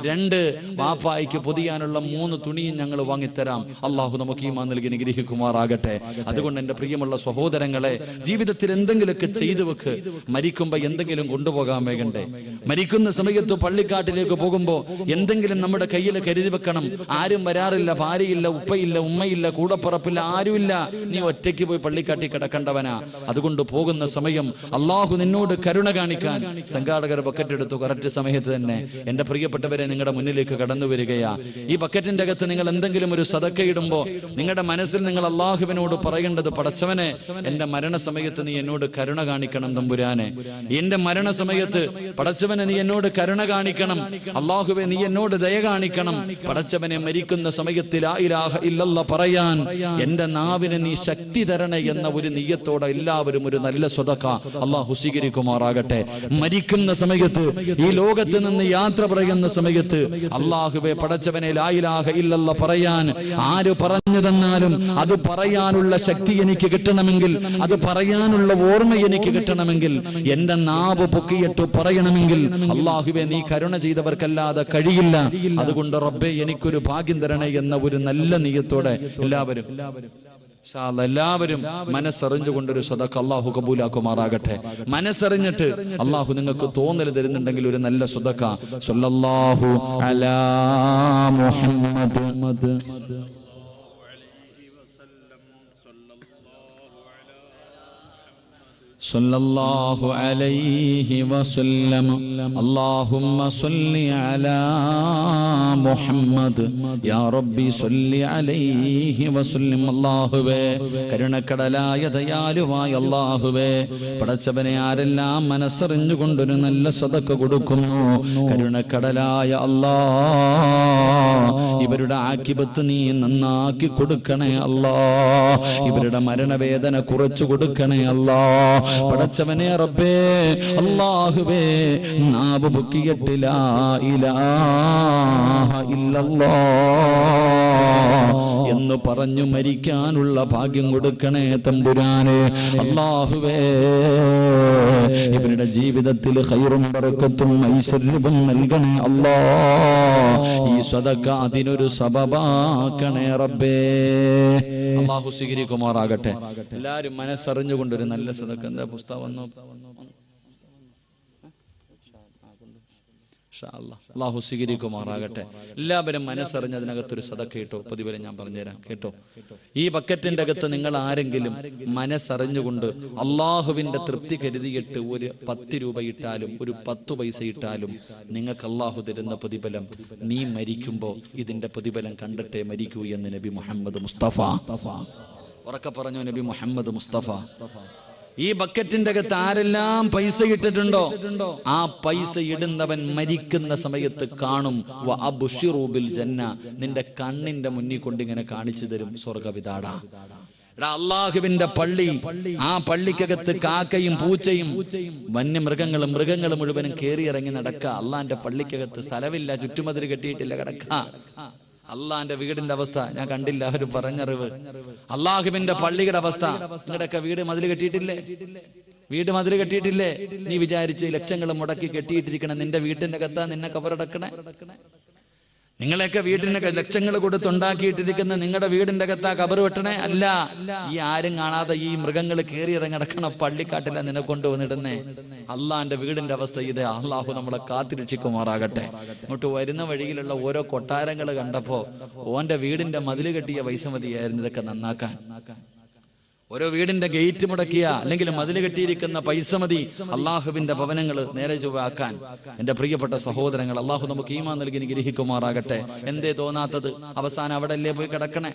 A: 2 വാപ്പായ്ക്ക് പൊതിയാനുള്ള 3 തുണിയും ഞങ്ങൾ വാങ്ങിത്തരാം. അള്ളാഹു നമുക്ക് ഈ നൽകി അനുഗ്രഹിക്കുമാറാകട്ടെ. അതുകൊണ്ട് എന്റെ പ്രിയമുള്ള സഹോദരങ്ങളെ, ജീവിതത്തിൽ എന്തെങ്കിലുമൊക്കെ ചെയ്തു വെക്ക്. മരിക്കുമ്പോ എന്തെങ്കിലും കൊണ്ടുപോകാൻ വേണ്ടേ? മരിക്കുന്ന സമയത്ത് പള്ളിക്കാട്ടിലേക്ക് പോകുമ്പോ എന്തെങ്കിലും നമ്മുടെ കയ്യിൽ കരുതി വെക്കണം. ആരും വരാറില്ല, ഭാര്യയില്ല, ഉപ്പയില്ല, ഉമ്മയില്ല, കൂടപ്പുറപ്പില്ല, ആരുമില്ല. നീ ഒറ്റയ്ക്ക് പോയി പള്ളിക്കാട്ടി കിടക്കേണ്ടവനാ. അതുകൊണ്ട് പോകുന്ന സമയം അള്ളാഹു നിന്നോട് കരുണ കാണിക്കാൻ സംഘാടകർ ബക്കറ്റ് എടുത്തു കറക്റ്റ് സമയത്ത് തന്നെ എന്റെ പ്രിയപ്പെട്ടവരെ നിങ്ങളുടെ മുന്നിലേക്ക് കടന്നു വരികയാ. ഈ ബക്കറ്റിന്റെ അകത്ത് നിങ്ങൾ എന്തെങ്കിലും ഒരു സദക്ക ഇടുമ്പോ നിങ്ങളുടെ മനസ്സിൽ നിങ്ങൾ അള്ളാഹുവിനോട് പറയേണ്ടത്, പടച്ചവനെ, എന്റെ മരണസമയത്ത് നീ എന്നോട് കരുണ കാണിക്കണം തമ്പുരാനെ. എന്റെ മരണസമയത്ത് പടച്ചവനെ നീ എന്നോട് കരുണ കാണിക്കണം. അള്ളാഹുവെ നീ എന്നോട് ദയ കാണിക്കണം. പടച്ചവനെ, മരിക്കുന്ന സമയത്ത് ലാ ഇലാഹ ഇല്ലല്ലാഹ് പറയാൻ എന്റെ നാവിന് നീ ശക്തി തരണേ എന്ന ഒരു നിയ്യത്തോടെ എല്ലാവരും ഒരു നല്ല സ്വതക്ക അള്ളാഹു സ്വീകരിക്കുമാറാകട്ടെ. മരിക്കുന്ന സമയത്ത്, ഈ ലോകത്ത് നിന്ന് യാത്ര പറയുന്ന സമയത്ത്, അള്ളാഹുവെ പടച്ചവനെ, ലാ ഇലാഹ ഇല്ലല്ലാഹ് പറയാൻ ആര് പറഞ്ഞു തന്നാലും അത് പറയാനുള്ള ശക്തി എനിക്ക് കിട്ടണമെങ്കിൽ, അത് പറയാനുള്ള ഓർമ്മ എനിക്ക് കിട്ടണമെങ്കിൽ, എന്റെ നാവ് പൊക്കിയിട്ട് പറയണമെങ്കിൽ അള്ളാഹുവെ നീ കരുണ ചെയ്തവർക്കല്ലാതെ കഴിയില്ല. അതുകൊണ്ട് റബ്ബേ എനിക്കൊരു ഭാഗ്യം തരണേ എന്ന ഒരു നല്ല നിയ്യത്തോടെ എല്ലാവരും മനസ്സറിഞ്ഞുകൊണ്ടൊരു സദഖ അള്ളാഹു കബൂലാക്കുമാറാകട്ടെ. മനസ്സറിഞ്ഞിട്ട് അള്ളാഹു നിങ്ങൾക്ക് തോന്നൽ തരുന്നുണ്ടെങ്കിൽ ഒരു നല്ല സദഖ. സല്ലല്ലാഹു അലാ മുഹമ്മദ് സല്ലല്ലാഹു അലൈഹി വസല്ലം. അല്ലാഹുമ്മ സ്വല്ലി അലാ മുഹമ്മദ് യാ റബ്ബി സ്വല്ലി അലൈഹി വസല്ലം. അല്ലാഹുവേ, കരുണക്കടലായ ദയാലുവായ അല്ലാഹുവേ, പടച്ചവനെ ആരെല്ലാം മനസ്സറിഞ്ഞുകൊണ്ടൊരു നല്ല സദഖ കൊടുക്കുന്നു, കരുണക്കടലായ അല്ലാഹ് ഇവരുടെ ആഖിബത്ത് നീ നന്നാക്കി കൊടുക്കണേ അല്ലാഹ്. ഇവരുടെ മരണവേദന കുറച്ചു കൊടുക്കണേ അല്ലാഹ്. പടച്ചവനെ റബ്ബേ അല്ലാഹുവേ, നാവ് പൊക്കിയിട്ട് ലാ ഇലാഹ ഇല്ലല്ലാഹ് എന്ന് പറഞ്ഞു മരിക്കാനുള്ള ഭാഗ്യം കൊടുക്കണേ തമ്പുരാനെ. അല്ലാഹുവേ, ഇവരുടെ ജീവിതത്തിൽ ഖൈറും ബറക്കത്തും ഐശ്വര്യവും നൽകണേ അല്ലാഹ്. ഈ സദഖ അതിനൊരു സബബാക്കണേ റബ്ബേ. അല്ലാഹു സ്വീകരിക്കുമാറാകട്ടെ. എല്ലാവരും മനസ്സറിഞ്ഞുകൊണ്ടൊരു നല്ല സദഖ. എന്താ പുസ്തകം വന്നു? അല്ലാഹു സ്വീകരിക്കുമാറാകട്ടെ. എല്ലാവരും മനസ്സറിഞ്ഞ് അതിനകത്തൊരു സദഖ ഇട്ടോ. പ്രതിഫലം ഞാൻ പറഞ്ഞുതരാം കേട്ടോ. ഈ ബക്കറ്റിന്റെ അകത്ത് നിങ്ങൾ ആരെങ്കിലും മനസ്സറിഞ്ഞുകൊണ്ട് അള്ളാഹുവിന്റെ തൃപ്തി കരുതിയിട്ട് ഒരു 10 രൂപ ഇട്ടാലും ഒരു 10 പൈസ ഇട്ടാലും നിങ്ങൾക്ക് അള്ളാഹു തരുന്ന പ്രതിഫലം, നീ മരിക്കുമ്പോൾ ഇതിന്റെ പ്രതിഫലം കണ്ടിട്ടേ മരിക്കൂ എന്ന് നബി മുഹമ്മദ് മുസ്തഫ. ഉറക്കെ പറഞ്ഞു നബി മുഹമ്മദ് മുസ്തഫ. ഈ ബക്കറ്റിന്റെ അകത്ത് ആരെല്ലാം പൈസ ഇട്ടിട്ടുണ്ടോ, ആ പൈസ ഇടുന്നവൻ മരിക്കുന്ന സമയത്ത് കാണും. വഅബ്ശിറൂ ബിൽ ജന്ന, നിന്റെ കണ്ണിന്റെ മുന്നിൽ കൊണ്ടിങ്ങനെ കാണിച്ചു തരും സ്വർഗവിതാടാ. അള്ളാഹുവിന്റെ പള്ളി, ആ പള്ളിക്കകത്ത് കാക്കയും പൂച്ചയും വന്യമൃഗങ്ങളും മുഴുവനും കേറിയിറങ്ങി നടക്ക. അള്ളാന്റെ പള്ളിക്കകത്ത് സ്ഥലമില്ല, ചുറ്റുമതിൽ കെട്ടിയിട്ടില്ല, കിടക്ക. അള്ളാന്റെ വീടിന്റെ അവസ്ഥ ഞാൻ കണ്ടില്ല, അവര് പറഞ്ഞറിവ്. അള്ളാഹുവിന്റെ പള്ളിയുടെ അവസ്ഥ, നിങ്ങളുടെയൊക്കെ വീട് മതിൽ കെട്ടിയിട്ടില്ലേ? വീട് മതിൽ കെട്ടിയിട്ടില്ലേ? നീ വിചാരിച്ച് ലക്ഷങ്ങൾ മുടക്കി കെട്ടിയിട്ടിരിക്കണം നിന്റെ വീട്ടിന്റെ അകത്താ നിന്നെ കബറടക്കണേ? നിങ്ങളെയൊക്കെ വീട്ടിന് ലക്ഷങ്ങൾ കൊടുത്തുണ്ടാക്കിയിട്ടിരിക്കുന്ന നിങ്ങളുടെ വീടിന്റെ അകത്താ കബർ വെട്ടണേ? അല്ല. ഈ ആരും കാണാതെ ഈ മൃഗങ്ങൾ കയറി ഇറങ്ങടക്കണ പള്ളിക്കാട്ടില്ല നിന്നെ കൊണ്ടുവന്നിടുന്നേ. അള്ളാന്റെ വീടിന്റെ അവസ്ഥ ഇത്. അള്ളാഹു നമ്മളെ കാത്തിരക്ഷിക്കുമാറാകട്ടെ. ഇങ്ങോട്ട് വരുന്ന വഴിയിലുള്ള ഓരോ കൊട്ടാരങ്ങൾ കണ്ടപ്പോ ഓന്റെ വീടിന്റെ മതില് കെട്ടിയ പൈസ മതിയായിരുന്നു ഇതൊക്കെ നന്നാക്കാൻ. ഓരോ വീടിന്റെ ഗേറ്റ് മുടക്കിയ അല്ലെങ്കിൽ മതില് കെട്ടിയിരിക്കുന്ന പൈസ മതി അള്ളാഹുവിന്റെ ഭവനങ്ങൾ നേരെ ചൊവ്വാക്കാൻ. എന്റെ പ്രിയപ്പെട്ട സഹോദരങ്ങൾ, അള്ളാഹു നമുക്ക് ഈമാൻ നൽകി ഗ്രഹിക്കുമാറാകട്ടെ. എന്തേ തോന്നാത്തത്? അവസാനം അവിടല്ലേ പോയി കിടക്കണേ,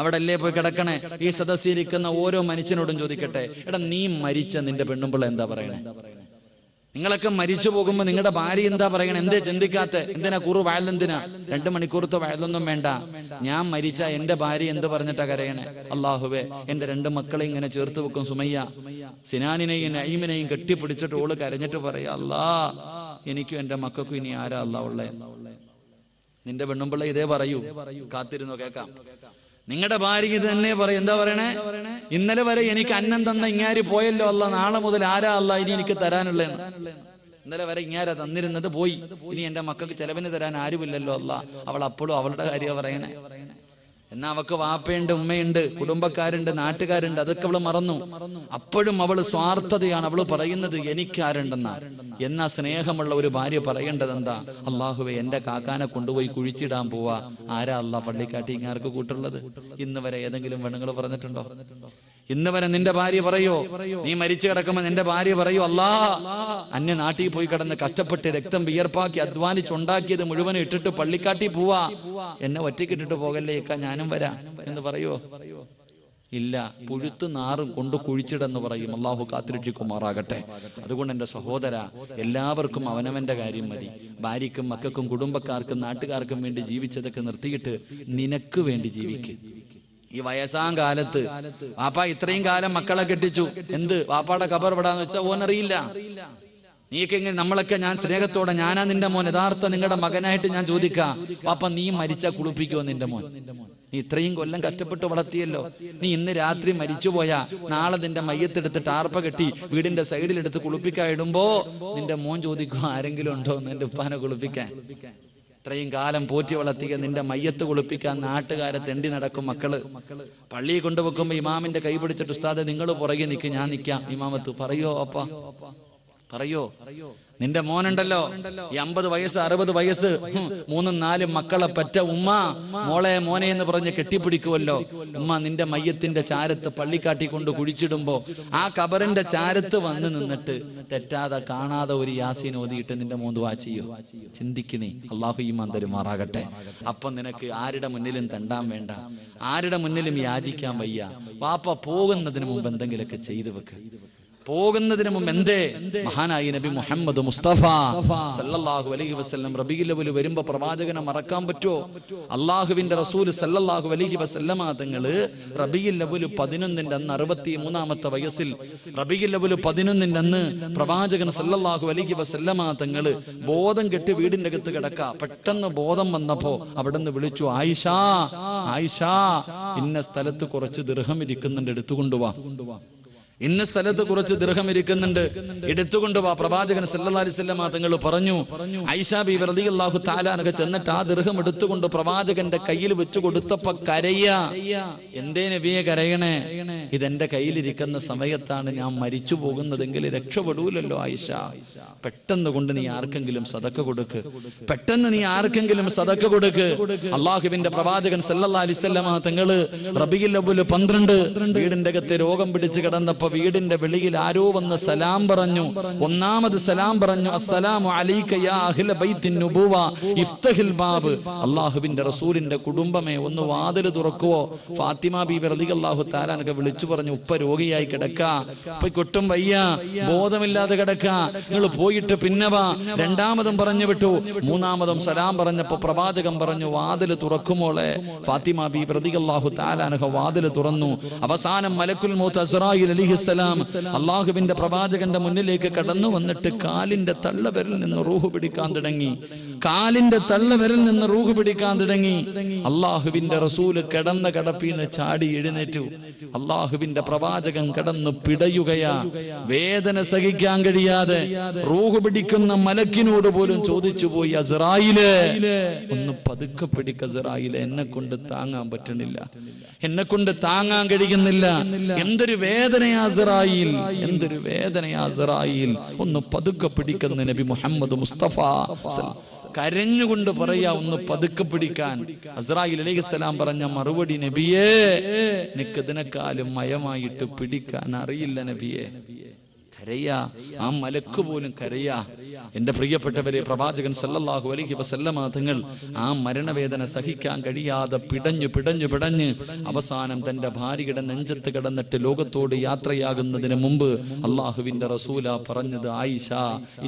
A: അവിടല്ലേ പോയി കിടക്കണേ. ഈ സദസ്സിരിക്കുന്ന ഓരോ മനുഷ്യനോടും ചോദിക്കട്ടെ, എടാ നീ മരിച്ച നിന്റെ പെണ്ണുമ്പിള്ള എന്താ പറയണേ? നിങ്ങളൊക്കെ മരിച്ചു പോകുമ്പോ നിങ്ങളുടെ ഭാര്യ എന്താ പറയണേ? എന്തേ ചിന്തിക്കാത്ത? എന്തിനാ വയലെന്തിനാ? 2 മണിക്കൂറത്തെ വയലൊന്നും വേണ്ട. ഞാൻ മരിച്ച എന്റെ ഭാര്യ എന്ത് പറഞ്ഞിട്ടാ കരയണേ? അള്ളാഹുവേ, എന്റെ 2 മക്കളെ ഇങ്ങനെ ചേർത്ത് വെക്കും സുമയ്യ, സിനാനിനെയും നഈമിനെയും കെട്ടിപ്പിടിച്ചിട്ട് ഓള് കരഞ്ഞിട്ട് പറയാ, അല്ലാ എനിക്കും എന്റെ മക്കൾക്കും ഇനി ആരാ അല്ലാ ഉള്ളേ? നിന്റെ പെണ്ണുമ്പിള്ള ഇതേ പറയൂ. കാത്തിരുന്നോ കേൾക്കാം. നിങ്ങളുടെ ഭാര്യ ഇത് തന്നെ പറയും. എന്താ പറയണേ? ഇന്നലെ വരെ എനിക്ക് അന്നം തന്ന ഇങ്ങാരി പോയല്ലോ അല്ല, നാളെ മുതൽ ആരാ അല്ല ഇനി എനിക്ക് തരാനുള്ളതെന്ന്. ഇന്നലെ വരെ ഇങ്ങാരാ തന്നിരുന്നത് പോയി, ഇനി എന്റെ മക്കൾക്ക് ചെലവിന് തരാൻ ആരുമില്ലല്ലോ അല്ല. അവൾ അപ്പോഴും അവളുടെ കാര്യം പറയണേ. എന്നാ അവക്ക് വാപ്പയുണ്ട്, ഉമ്മയുണ്ട്, കുടുംബക്കാരുണ്ട്, നാട്ടുകാരുണ്ട്, അതൊക്കെ അവള് മറന്നു. അപ്പോഴും അവള് സ്വാർത്ഥതയാണ്. അവള് പറയുന്നത് എനിക്കാരുണ്ടെന്നാ. എന്നാ സ്നേഹമുള്ള ഒരു ഭാര്യ പറയേണ്ടത് എന്താ? അള്ളാഹുവേ, എന്റെ കാക്കാനെ കൊണ്ടുപോയി കുഴിച്ചിടാൻ പോവാ. ആരാ അല്ലാ പള്ളിക്കാട്ടി ഇങ്ങാർക്ക് കൂട്ടുള്ളത്? ഇന്ന് വരെ ഏതെങ്കിലും പെണ്ണുങ്ങൾ പറഞ്ഞിട്ടുണ്ടോ? ഇന്ന് വരെ നിന്റെ ഭാര്യ പറയോ? നീ മരിച്ചു കിടക്കുമ്പോ നിന്റെ ഭാര്യ പറയോ, അല്ലാ അന്യ നാട്ടിൽ പോയി കിടന്ന് കഷ്ടപ്പെട്ട് രക്തം വിയർപ്പാക്കി അധ്വാനിച്ചുണ്ടാക്കിയത് മുഴുവനും ഇട്ടിട്ട് പള്ളിക്കാട്ടി പോവാ, എന്നെ ഒറ്റയ്ക്കിട്ടിട്ട് പോകല്ലേ ഇക്ക, ഞാനും വരാം എന്ന് പറയോ? ഇല്ല. പുഴുത്ത് നാറും കൊണ്ട് കുഴിച്ചിടെന്ന് പറയും. അള്ളാഹു കാത്തിരക്ഷിക്കുമാറാകട്ടെ. അതുകൊണ്ട് എൻ്റെ സഹോദര, എല്ലാവർക്കും അവനവന്റെ കാര്യം മതി. ഭാര്യയ്ക്കും മക്കൾക്കും കുടുംബക്കാർക്കും നാട്ടുകാർക്കും വേണ്ടി ജീവിച്ചതൊക്കെ നിർത്തിയിട്ട് നിനക്ക് വേണ്ടി ജീവിക്ക്. ഈ വയസ്സാം കാലത്ത് വാപ്പ ഇത്രയും കാലം മക്കളെ കെട്ടിച്ചു, എന്ത് വാപ്പാടെ കബർ വിടാന്ന് വെച്ചാൽ ഓനറിയില്ല. നീക്ക് എങ്ങനെ? നമ്മളൊക്കെ ഞാൻ സ്നേഹത്തോടെ, ഞാനാ നിന്റെ മോൻ, യഥാർത്ഥ നിങ്ങളുടെ മകനായിട്ട് ഞാൻ ചോദിക്കാം, വാപ്പ നീ മരിച്ചാ കുളിപ്പിക്കുമോ നിന്റെ മോൻ? നീ ഇത്രയും കൊല്ലം കഷ്ടപ്പെട്ട് വളർത്തിയല്ലോ. നീ ഇന്ന് രാത്രി മരിച്ചുപോയാ നാളെ നിന്റെ മയ്യത്തെടുത്ത് ടാർപ്പ കെട്ടി വീടിന്റെ സൈഡിലെടുത്ത് കുളിപ്പിക്കാൻ ഇടുമ്പോ നിന്റെ മോൻ ചോദിക്കും, ആരെങ്കിലും ഉണ്ടോ എന്ന് എന്റെ ഉപ്പാനെ കുളിപ്പിക്കാൻ? ഇത്രയും കാലം പോറ്റി വളർത്തിയ നിന്റെ മയ്യത്ത് കുളിപ്പിക്കാൻ നാട്ടുകാരെ തെണ്ടി നടക്കും മക്കള്. പള്ളിയിൽ കൊണ്ടുവെക്കുമ്പോ ഇമാമിന്റെ കൈ പിടിച്ചിട്ട്, ഉസ്താദെ നിങ്ങൾ പുറകെ നിൽക്കും, ഞാൻ നിൽക്കാം. ഇമാമത്ത് പറയോ അപ്പ പറയോ? നിന്റെ മോനുണ്ടല്ലോ ഈ 50 വയസ്സ് 60 വയസ്സ് 3-4 മക്കളെ പെറ്റ ഉമ്മ മോളെ മോനെ എന്ന് പറഞ്ഞ് കെട്ടിപ്പിടിക്കുമല്ലോ. ഉമ്മ നിന്റെ മയ്യത്തിന്റെ ചാരത്ത് പള്ളിക്കാട്ടി കൊണ്ട് കുഴിച്ചിടുമ്പോ ആ കബറിന്റെ ചാരത്ത് വന്ന് നിന്നിട്ട് തെറ്റാതെ കാണാതെ ഒരു യാസീൻ ഓതിയിട്ട് നിന്റെ മോൻ ദുആ ചെയ്യൂ. ചിന്തിക്കുന്നേ. അള്ളാഹു ഈമാൻ തരുമാറാകട്ടെ. അപ്പൊ നിനക്ക് ആരുടെ മുന്നിലും തെണ്ടാൻ വേണ്ട, ആരുടെ മുന്നിലും യാചിക്കാൻ വയ്യ. വാപ്പ പോകുന്നതിന് മുമ്പ് എന്തെങ്കിലുമൊക്കെ ചെയ്തു വെക്ക്. പോകുന്നതിന് മുമ്പ് എന്തേ മഹാനായി നബി മുഹമ്മദ് മുസ്തഫ സല്ലല്ലാഹു അലൈഹി വസല്ലം റബീഉൽ അവ്വൽ വരുമ്പോ പ്രവാചകനെ മറക്കാൻ പറ്റുമോ? അള്ളാഹുവിന്റെ റസൂൽ സല്ലല്ലാഹു അലൈഹി വസല്ലമ തങ്ങള് റബീഉൽ അവ്വൽ 11 അന്ന് 63ാമത്തെ വയസ്സിൽ റബീഉൽ അവ്വൽ 11 അന്ന് പ്രവാചകൻ സല്ലല്ലാഹു അലൈഹി വസല്ലമ തങ്ങള് ബോധം കെട്ടി വീടിന്റെ അകത്ത് കിടക്ക. പെട്ടെന്ന് ബോധം വന്നപ്പോ അവിടുന്ന് വിളിച്ചു, ആയിഷ ആയിഷ, ഇന്ന സ്ഥലത്ത് കുറച്ച് ദിർഹം ഇരിക്കുന്നുണ്ട്, എടുത്തുകൊണ്ടുവാ. ഇന്ന സ്ഥലത്ത് കുറച്ച് ദിർഹം ഇരിക്കുന്നുണ്ട്, എടുത്തുകൊണ്ടുവാ. പ്രവാചകൻ സല്ലല്ലാഹു അലൈഹി വസല്ലം തങ്ങൾ പറഞ്ഞു. ആയിഷ ബീവി റളിയല്ലാഹു തആല അൻഹ ചെന്നിട്ട് ആ ദിർഹം എടുത്തുകൊണ്ട് പ്രവാചകന്റെ കയ്യിൽ വെച്ചു കൊടുത്തപ്പോ കരയാ. എന്തേ നബിയെ കരയണേ? ഇതെന്റെ കയ്യിലിരിക്കുന്ന സമയത്താണ് ഞാൻ മരിച്ചു പോകുന്നതെങ്കിൽ രക്ഷപ്പെടൂലല്ലോ ആയിഷ. പെട്ടെന്ന് കൊണ്ട് നീ ആർക്കെങ്കിലും സദക്ക കൊടുക്ക്, പെട്ടെന്ന് നീ ആർക്കെങ്കിലും സദക്ക കൊടുക്ക്. അള്ളാഹുവിന്റെ പ്രവാചകൻ സല്ലല്ലാഹു അലൈഹി വസല്ലം തങ്ങൾ റബീഉൽ അവ്വൽ 12 വീടിന്റെ അകത്ത് രോഗം പിടിച്ച് കിടന്നപ്പോ വീടിന്റെ വെളിയിൽ ആരോ വന്ന് സലാം പറഞ്ഞു. ഒന്നാമത് സലാം പറഞ്ഞു, അസ്സലാമു അലൈക യാ അഹ്ല ബൈത്തിൻ നുബുവ ഇഫ്തഹിൽ ബാബ്. അല്ലാഹുവിന്റെ റസൂലിന്റെ കുടുംബമേ ഒന്ന് വാതിൽ തുറക്കുവോ? ഫാത്തിമ ബീവി റളിയല്ലാഹു തആല അൻഹ വിളിച്ചു പറഞ്ഞു, ഉപ്പ രോഗിയായി കിടക്ക, ഉപ്പയ്ക്കൊട്ടും വയ്യ, ബോധമില്ലാതെ കിടക്ക, നിങ്ങൾ പോയിട്ട് പിന്നെ വാ. രണ്ടാമതും പറഞ്ഞു വിട്ടു. മൂന്നാമതും സലാം പറഞ്ഞപ്പോ പ്രവാചകൻ പറഞ്ഞു, വാതിൽ തുറക്കുമോളെ. ഫാത്തിമ ബീവി റളിയല്ലാഹു തആല അൻഹ വാതിൽ തുറന്നു. അവസാനം മലക്കുൽ മൗത്ത് അസ്റായിൽ അലൈഹിസ്സലാം അള്ളാഹുവിന്റെ പ്രവാചകന്റെ മുന്നിലേക്ക് കടന്നു വന്നിട്ട് കാലിന്റെ തള്ളവിരലിൽ നിന്ന് റൂഹ് പിടിക്കാൻ തുടങ്ങി. കാലിന്റെ തള്ളവിരലിൽ നിന്ന് റൂഹ് പിടിക്കാൻ തുടങ്ങി. അള്ളാഹുവിന്റെ റസൂല് കിടന്ന കിടപ്പിന്ന് ചാടി എഴുന്നേറ്റു. അള്ളാഹുവിന്റെ പ്രവാചകൻ കിടന്നു പിടയുകയാ. വേദന സഹിക്കാൻ കഴിയാതെ റൂഹ് പിടിക്കുന്ന മലക്കിനോട് പോലും ചോദിച്ചു പോയി, അസ്റായിലേ ഒന്ന് പതുക്കെ പിടിക്ക അസ്റായിലേ, എന്നെ കൊണ്ട് താങ്ങാൻ പറ്റണില്ല, എന്നെ കൊണ്ട് താങ്ങാൻ കഴിയുന്നില്ല. എന്തൊരു വേദനയാ അസ്റായിൽ, എന്തൊരു വേദനയാ അസ്റായിൽ, ഒന്ന് പതുക്കെ പിടിക്കുന്ന നബി മുഹമ്മദ് മുസ്തഫ കരഞ്ഞുകൊണ്ട് പറയാ, ഒന്ന് പതുക്കെ പിടിക്കാൻ. അസ്റായിൽ അലൈഹിസ്സലാം പറഞ്ഞ മറുപടി, നബിയേ നിനക്ക് ഇതിനെക്കാളും മയമായിട്ട് പിടിക്കാൻ അറിയില്ല നബിയേ. കരയാ, ആ മലക്ക് പോലും കരയാ. എന്റെ പ്രിയപ്പെട്ടവരെ, പ്രവാചകൻ സല്ലല്ലാഹു അലൈഹി വസല്ലമ തങ്ങൾ ആ മരണവേദന സഹിക്കാൻ കഴിയാതെ പിടഞ്ഞ് അവസാനം തന്റെ ഭാര്യയുടെ നെഞ്ചത്ത് കിടന്നിട്ട് ലോകത്തോട് യാത്രയാകുന്നതിന് മുമ്പ് അള്ളാഹുവിന്റെ റസൂല പറഞ്ഞത്, ആയിഷ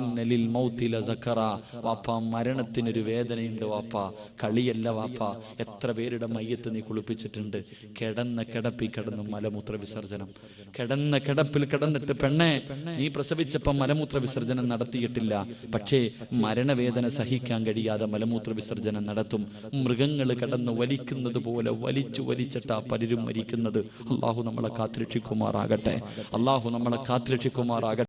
A: ഇന്നലിൽ മൗതി ലസക്കറ. വാപ്പ മരണത്തിനൊരു വേദനയുണ്ട് വാപ്പ, കളിയല്ല വാപ്പ. എത്ര പേരുടെ മയ്യത്ത് നീ കുളിപ്പിച്ചിട്ടുണ്ട്. കിടന്ന കിടപ്പിൽ കിടന്ന് മലമൂത്ര വിസർജനം, കിടന്ന കിടപ്പിൽ കിടന്നിട്ട് പെണ്ണെ നീ പ്രസവിച്ചപ്പോ മലമൂത്ര വിസർജനം നടത്തിയിട്ടില്ല, പക്ഷേ മരണവേദന സഹിക്കാൻ കഴിയാതെ മലമൂത്ര വിസർജനം നടത്തും. മൃഗങ്ങൾ കടന്ന് വലിക്കുന്നത് പോലെ വലിച്ചിട്ടാ പലരും മരിക്കുന്നത്. അള്ളാഹു നമ്മളെ കാത്തുരക്ഷിക്കുമാറാകട്ടെ. അള്ളാഹു നമ്മളെ കാത്തുരക്ഷിക്കുമാറാകട്ടെ.